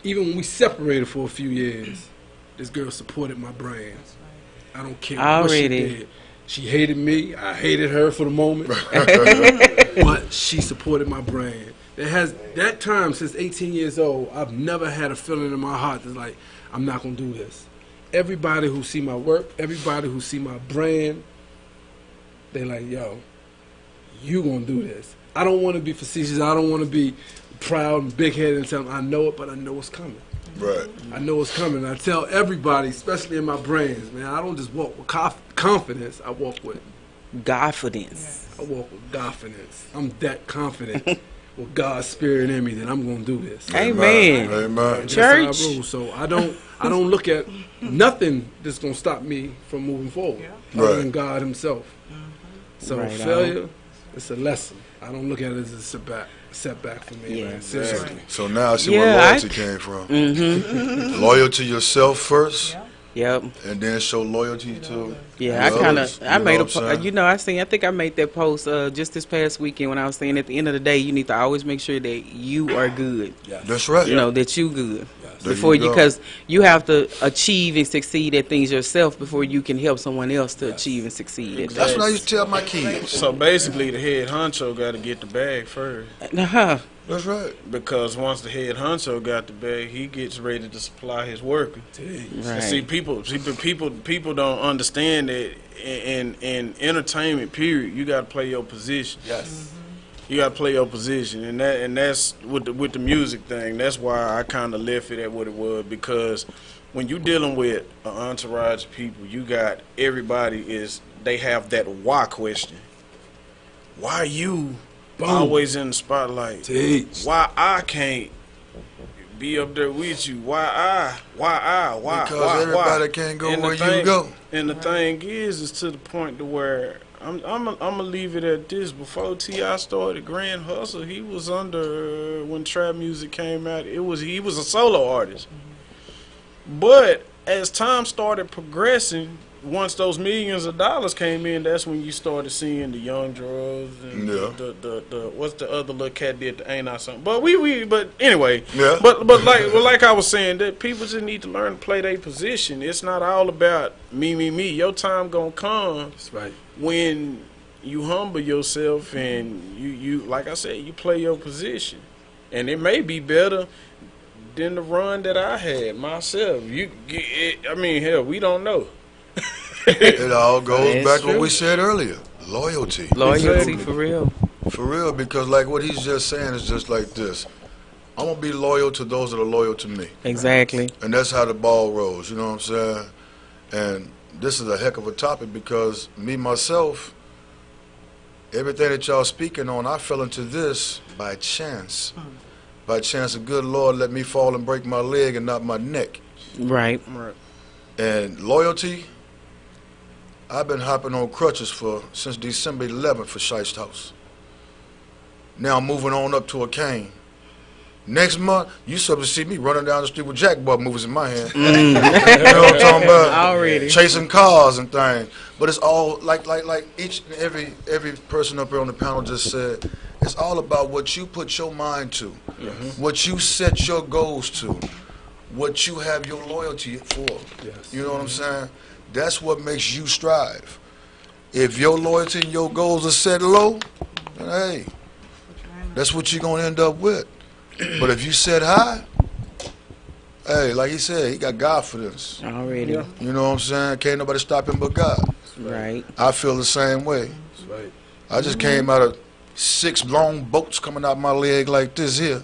Even when we separated for a few years, this girl supported my brand. I don't care what she did. She hated me. I hated her for the moment. But she supported my brand. That time since 18 years old, I've never had a feeling in my heart that's like, I'm not going to do this. Everybody who see my work, everybody who see my brand, they like, yo, you going to do this. I don't want to be facetious. I don't want to be proud and big-headed and tell them I know it, but I know it's coming. Right. I know it's coming. I tell everybody, especially in my brands, man, I don't just walk with confidence. I walk with confidence. I walk with confidence. I'm that confident with God's spirit in me that I'm going to do this. Amen. Amen. Church. So I don't look at nothing that's going to stop me from moving forward, other than God Himself. So failure it's a lesson. I don't look at it as a setback for me, man. Seriously. So now I see where loyalty came from. Loyal to yourself first. Yep. And then show loyalty to I made I think I made that post just this past weekend when I was saying at the end of the day you need to always make sure that you are good. Yes. That's right. You know, that you good. Yes. Before you, because you have to achieve and succeed at things yourself before you can help someone else to achieve and succeed at That's what I used to tell my kids. So basically the head honcho got to get the bag first. That's right. Because once the head honcho got the bag, he gets ready to supply his worker. Right. See, people don't understand that in entertainment. Period, you got to play your position. Yes. You got to play your position, and that's with the music thing. That's why I kind of left it at what it was, because when you dealing with an entourage of people, you got they have that why question. Why you? Boom. Always in the spotlight. Why I can't be up there with you? Why? Because everybody can't go where you go. And the thing is to the point to where I'm gonna leave it at this. Before T.I. started Grand Hustle, he was under when trap music came out. He was a solo artist. But as time started progressing, once those millions of dollars came in, that's when you started seeing the Young Drugs and the what's the other little cat did the Ain't I Something. But but anyway, but like I was saying, that people just need to learn to play their position. It's not all about me. Your time gonna come. That's right. When you humble yourself and you like I said, you play your position, and it may be better than the run that I had myself. Hell, we don't know. It all goes back to what we said earlier. Loyalty. Loyalty, for real. For real, because like what he's just saying is just like this. I'm going to be loyal to those that are loyal to me. Exactly. And that's how the ball rolls, you know what I'm saying? And this is a heck of a topic because me, myself, everything that y'all speaking on, I fell into this by chance. By chance, the good Lord let me fall and break my leg and not my neck. Right. And loyalty, I've been hopping on crutches since December 11th for Shiest House. Now I'm moving on up to a cane. Next month, you supposed to see me running down the street with jackpot movies in my hand. You know what I'm talking about? Already. Chasing cars and things. But it's all like each and every person up here on the panel just said, it's all about what you put your mind to, what you set your goals to, what you have your loyalty for. Yes. You know what I'm saying? That's what makes you strive. If your loyalty and your goals are set low, then hey, that's what you're going to end up with. But if you set high, hey, like he said, he got God for this. Already. You know what I'm saying? Can't nobody stop him but God. Right. I feel the same way. That's right. I just came out of 6 long bolts coming out my leg like this here.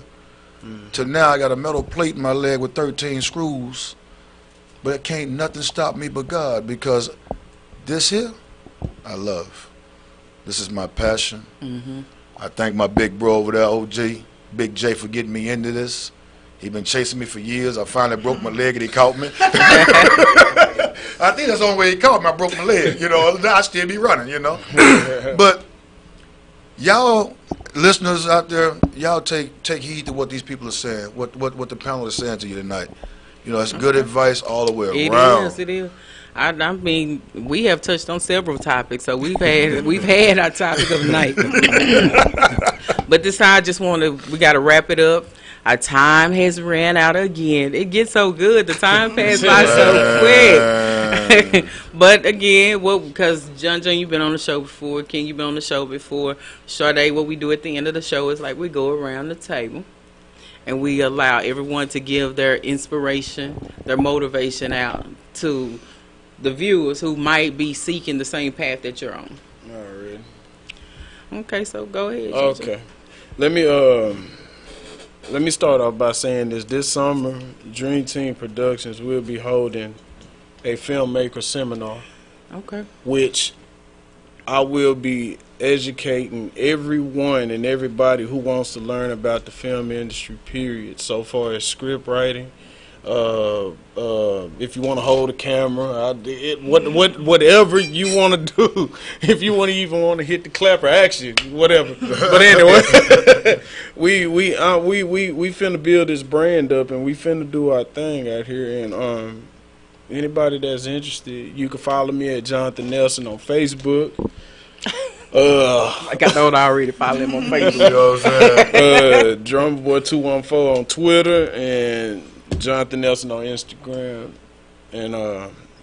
To now I got a metal plate in my leg with 13 screws. But it can't nothing stop me but God, because this here, I love. This is my passion. I thank my big bro over there, OG, Big J, for getting me into this. He been chasing me for years. I finally broke my leg and he caught me. I think that's the only way he caught me. I broke my leg, you know. I still be running, you know. But y'all listeners out there, y'all take heed to what these people are saying, what the panel is saying to you tonight. You know, it's good advice all the way around. It is. I mean, we have touched on several topics, so we've had our topic of the night. But this time, we got to wrap it up. Our time has ran out again. It gets so good. The time passed by so quick. But again, because John, you've been on the show before. Ken, you've been on the show before. Sade, what we do at the end of the show is like we go around the table and we allow everyone to give their inspiration, their motivation out to the viewers who might be seeking the same path that you're on. Alright. Okay, so go ahead. Okay. Let me start off by saying this summer, Dream Team Productions will be holding a filmmaker seminar. Okay. Which I will be educating everyone and everybody who wants to learn about the film industry, period. So far as script writing, If you want to hold a camera, whatever you want to do. If you even want to hit the clapper, action, whatever. But anyway, we finna build this brand up, and we finna do our thing out here. And anybody that's interested, you can follow me at Jonathan Nelson on Facebook. I got that already. Follow him on Facebook. You know what I'm saying? Drummerboy214 on Twitter and Jonathan Nelson on Instagram. And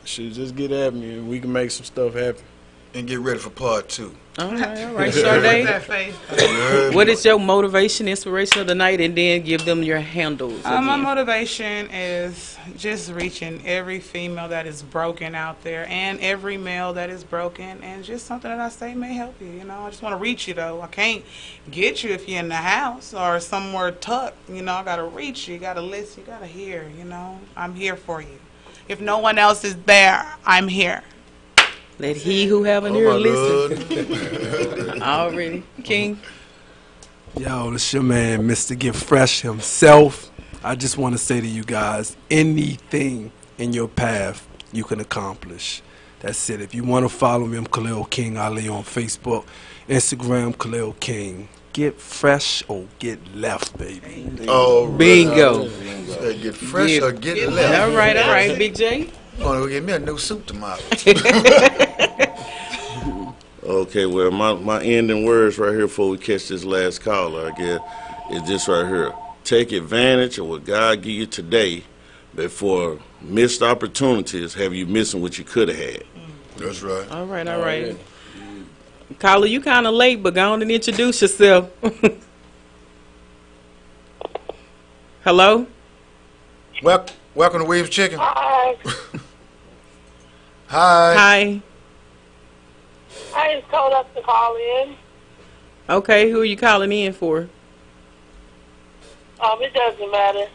just get at me and we can make some stuff happen. And get ready for part 2. All right, Sade. What is your motivation, inspiration of the night, and then give them your handles? My motivation is just reaching every female that is broken out there and every male that is broken, and just something that I say may help you. You know, I just want to reach you though. I can't get you if you're in the house or somewhere tucked. You know, I gotta reach you. You gotta listen. You gotta hear. You know, I'm here for you. If no one else is there, I'm here. Let he who have an ear listen. Already. King. Yo, this your man, Mr. Get Fresh himself. I just want to say to you guys, anything in your path you can accomplish. That's it. If you want to follow me, I'm Khalil King Ali on Facebook, Instagram, Khalil King. Get fresh or get left, baby. Oh, bingo. Get fresh or get left. All right, Big J. I'm gonna go get me a new suit tomorrow. Okay, well, my ending words right here before we catch this last caller, I guess, is this right here. Take advantage of what God give you today before missed opportunities have you missing what you could have had. That's right. All right. Caller, you kind of late, but go on and introduce yourself. Hello? Welcome to Williams Chicken. Hi. Hi. I just told us to call in. Okay, who are you calling in for? It doesn't matter.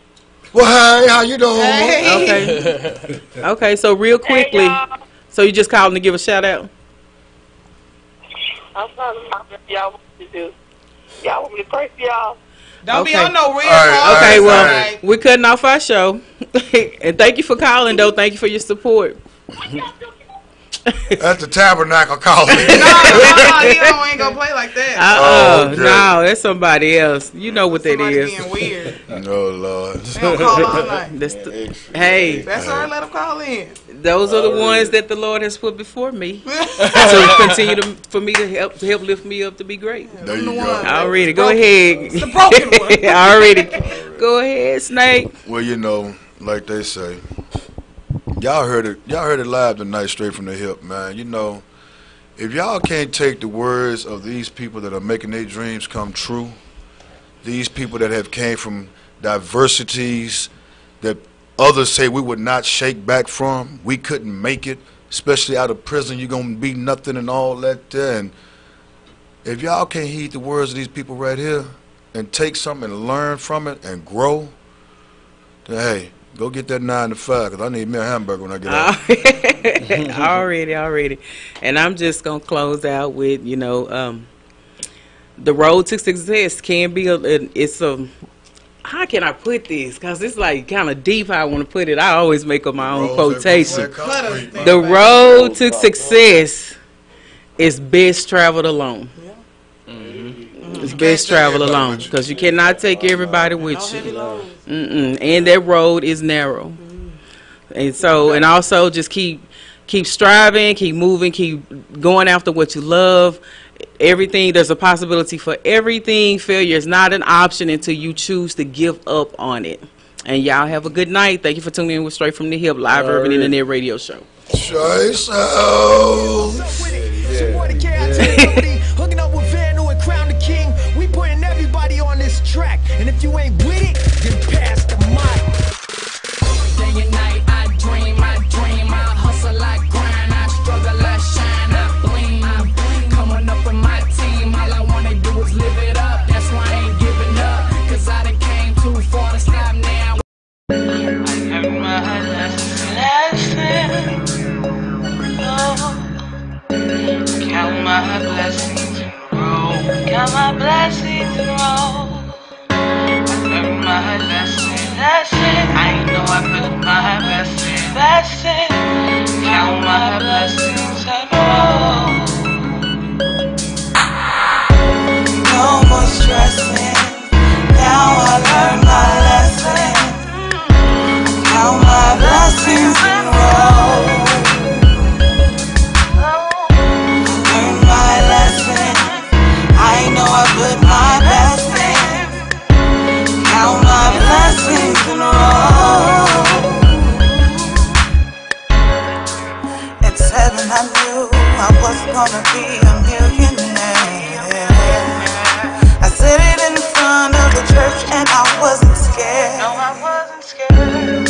Well, hi, how you doing? Hey. Okay, so real quickly, hey, so you just calling to give a shout out? I'm trying to know y'all want to do. Y'all want me to pray for y'all? Don't be on no real call. Okay, well, we're cutting off our show. And thank you for calling, though. Thank you for your support. That's the Tabernacle calling. No, he ain't gonna play like that. Okay. No, that's somebody else. You know what that is. Being weird. Oh Lord. They don't call all night. Hey, that's all right. Let them call in. Those are the ones that the Lord has put before me to continue for me to help lift me up to be great. There you go. Already, go ahead. The broken one. Already, go ahead, Snake. Well, you know, like they say, y'all heard it live tonight, straight from the hip, man. You know, if y'all can't take the words of these people that are making their dreams come true, these people that have came from diversities that others say we would not shake back from, we couldn't make it, especially out of prison, you're going to be nothing and all that there. And if y'all can't heed the words of these people right here and take something and learn from it and grow, then hey, go get that 9 to 5, because I need me a hamburger when I get out. Already. And I'm just going to close out with, you know, the road to success can be, how can I put this? Because it's like kind of deep how I want to put it. I always make up my own quotation. The road to success is best traveled alone. It's best traveled alone because you cannot take everybody with you. And that road is narrow. And so, and also just keep striving, keep moving, keep going after what you love. Everything, there's a possibility for everything. Failure is not an option until you choose to give up on it. And y'all have a good night. Thank you for tuning in with Straight from the Hip, live urban internet radio show. Hooking up with Vanu and Crown the King. We putting everybody on this track. And if you ain't with it, then pass the mic. Day and night, I dream, I hustle, I grind, I struggle, I shine, I bling. Coming up with my team, all I wanna do is live it up. That's why I ain't giving up, cause I done came too far to stop now. I learned my lesson. Count my blessings in a row. Count my blessings in a row. I learned my lesson. blessings. I know I put my blessings. Count my blessings and roll. No more stressing. Now I learned my lesson. Count my blessings and roll. Learn my lesson. I know I put my best in. Count my blessings and roll. At 7 I knew I was gonna be a millionaire. I said it in front of the church and I wasn't scared. No, I wasn't scared.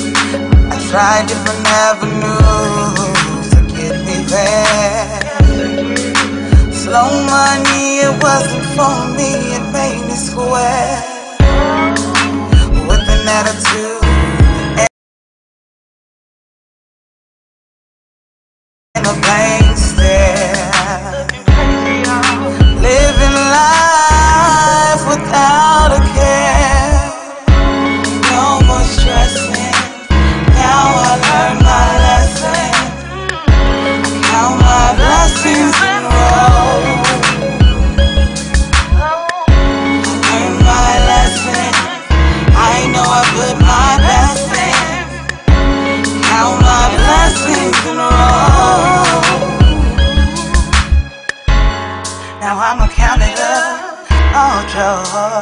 I tried different avenues to get me there. Slow money, it wasn't for me, it made me square. With an attitude and a blank stare. Living life without a care. No more stressing. Now I learned my lesson. Count my blessings and roll. Learn my lesson. I know I put my best in. Count my blessings and roll. Now I'ma count it up, oh joy.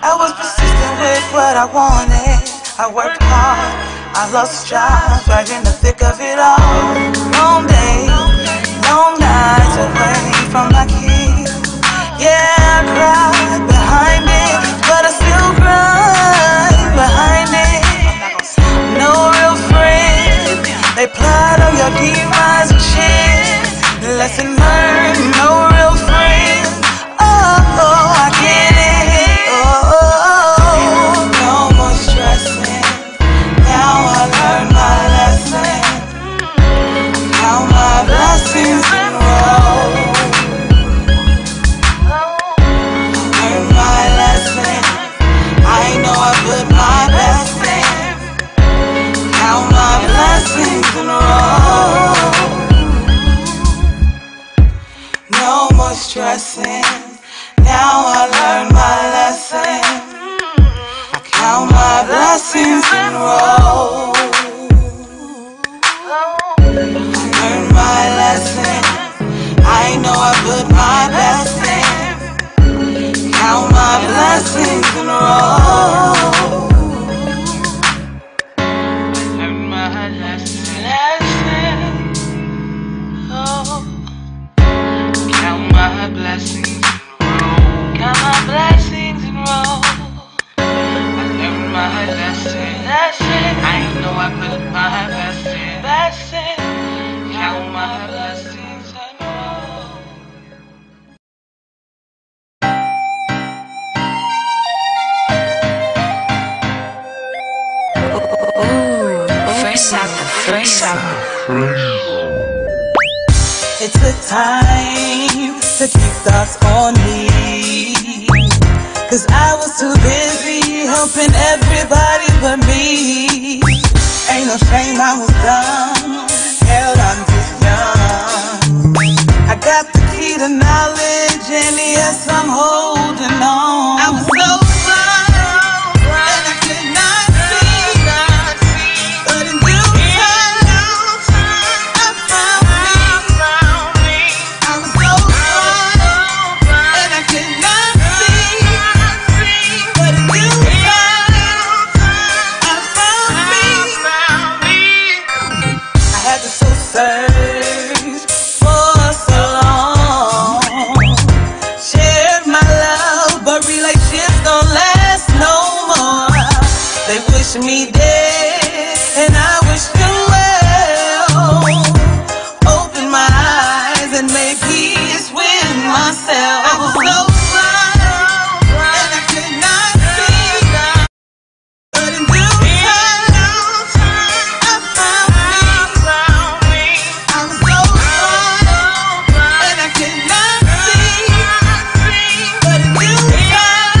I was persistent with what I wanted. I worked hard, I lost jobs right in the thick of it all. Long days, long nights away from my kids. Yeah, I cried behind it, but I still cried behind it. No real friends, they plot on your demise and shit. Lesson learned, no real friends. Oh, I get it. Oh, no more stressing. Now I learned my lesson. Count my blessings and roll. Learn my lesson. I know I put my best in. Count my blessings and roll. No more stressing. Now I learned my lesson. I count my blessings and roll. Learn my lesson. I know I put my best in. Count my blessings and roll. Learn my lesson. Oh. Count my blessings and roll. Count my blessings and roll. I learned my lesson. I know I put my best in. Count my blessings and roll. Ooh, fresh out the freezer. It took time to keep thoughts on me, 'cause I was too busy helping everybody but me. Ain't no shame I was dumb, hell I'm just young. I got the key to knowledge and yes I'm holding on. I was so me dead, and I wish you well. Open my eyes and make peace with myself. I was so blind, and I could not see. But in due time, I found me. I was so blind, and I could not see. But in due time,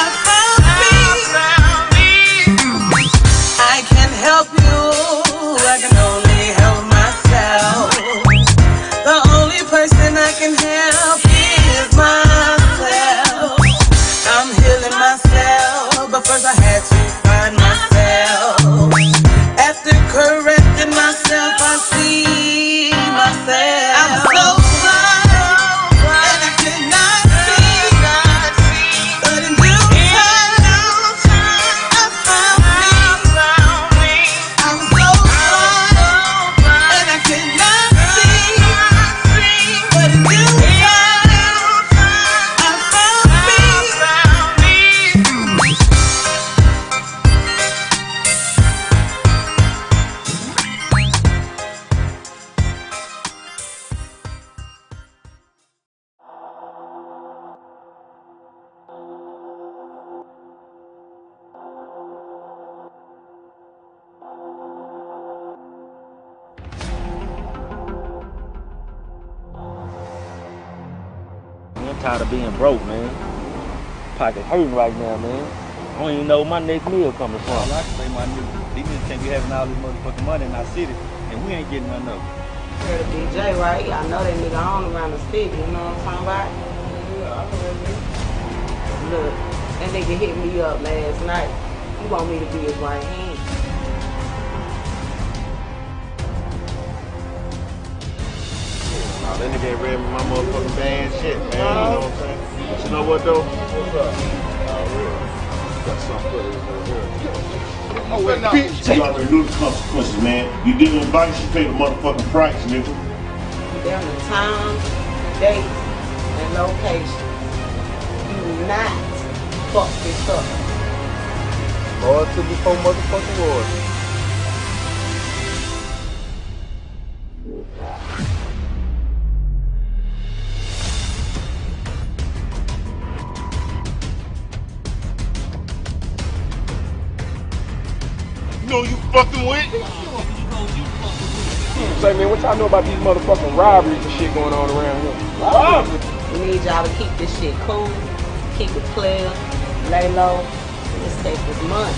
I found me. I'm tired of being broke, man. Pocket hurting right now, man. I don't even know where my next meal coming from. All I can say, my nigga, these niggas can't be having all this motherfucking money in our city, and we ain't getting none of it. You're the DJ, right? I know that nigga on around the city, you know what I'm talking about? Yeah, I know that nigga. Look, that nigga hit me up last night. He want me to be his right hand. Nah, that nigga ain't read my motherfucking band shit, man. You know what I'm saying? But you know what, though? What's up? Got something for this. Oh, wait, bitch. You already knew the consequences, man. You give them advice, you pay the motherfucking price, nigga. Down the time, date, and location. Do not fuck this up. Lord took before motherfucking Lord. You know you fucking with? Say, man, what y'all know about these motherfucking robberies and shit going on around here? We need y'all to keep this shit cool, keep it clear, lay low, and just take this money.